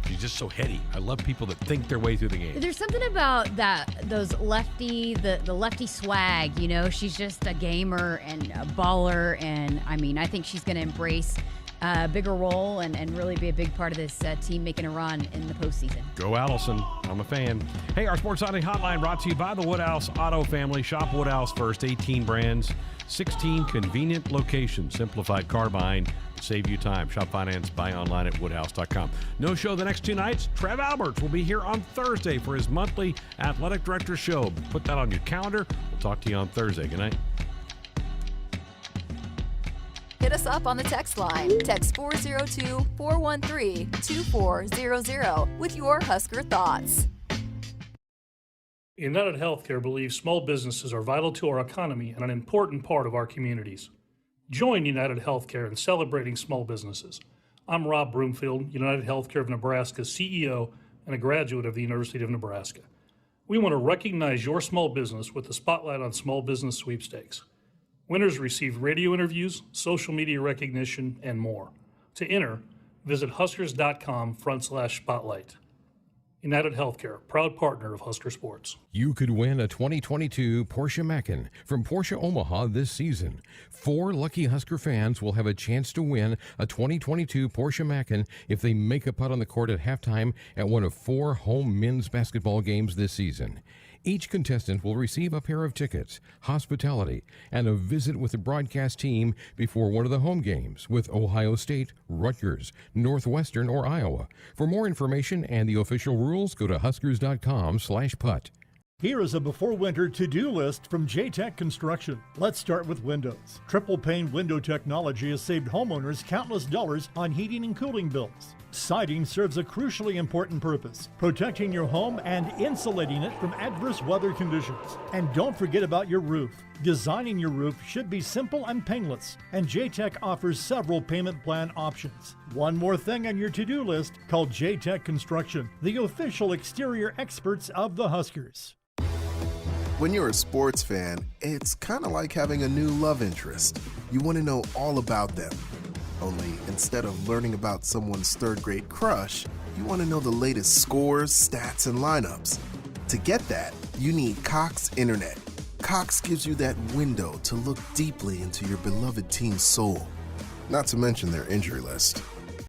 She's just so heady. I love people that think their way through the game. There's something about the lefty swag, you know. She's just a gamer and a baller, and I mean, I think she's going to embrace a bigger role and really be a big part of this team making a run in the postseason. Go Allison. I'm a fan. Hey, our Sports Signing Hotline brought to you by the Woodhouse Auto Family. Shop Woodhouse first. 18 brands, 16 convenient locations. Simplified car buying. Save you time. Shop finance, buy online at woodhouse.com. No show the next 2 nights. Trev Alberts will be here on Thursday for his monthly athletic director show. Put that on your calendar. We'll talk to you on Thursday. Good night. Hit us up on the text line. Text 402-413-2400 with your Husker thoughts. United Healthcare believes small businesses are vital to our economy and an important part of our communities. Join United Healthcare in celebrating small businesses. I'm Rob Broomfield, United Healthcare of Nebraska's CEO and a graduate of the University of Nebraska. We want to recognize your small business with the Spotlight on Small Business Sweepstakes. Winners receive radio interviews, social media recognition, and more. To enter, visit huskers.com/spotlight. United Healthcare, proud partner of Husker Sports. You could win a 2022 Porsche Macan from Porsche Omaha this season. 4 lucky Husker fans will have a chance to win a 2022 Porsche Macan if they make a putt on the court at halftime at one of 4 home men's basketball games this season. Each contestant will receive a pair of tickets, hospitality, and a visit with the broadcast team before one of the home games with Ohio State, Rutgers, Northwestern, or Iowa. For more information and the official rules, go to huskers.com/putt. Here is a before winter to-do list from J-Tech Construction. Let's start with windows. Triple pane window technology has saved homeowners countless dollars on heating and cooling bills. Siding serves a crucially important purpose, protecting your home and insulating it from adverse weather conditions. And don't forget about your roof. Designing your roof should be simple and painless, and J-Tech offers several payment plan options. One more thing on your to-do list, called J-Tech Construction, the official exterior experts of the Huskers. When you're a sports fan, it's kind of like having a new love interest. You want to know all about them. Only instead of learning about someone's third-grade crush, you want to know the latest scores, stats, and lineups. To get that, you need Cox Internet. Cox gives you that window to look deeply into your beloved team's soul. Not to mention their injury list.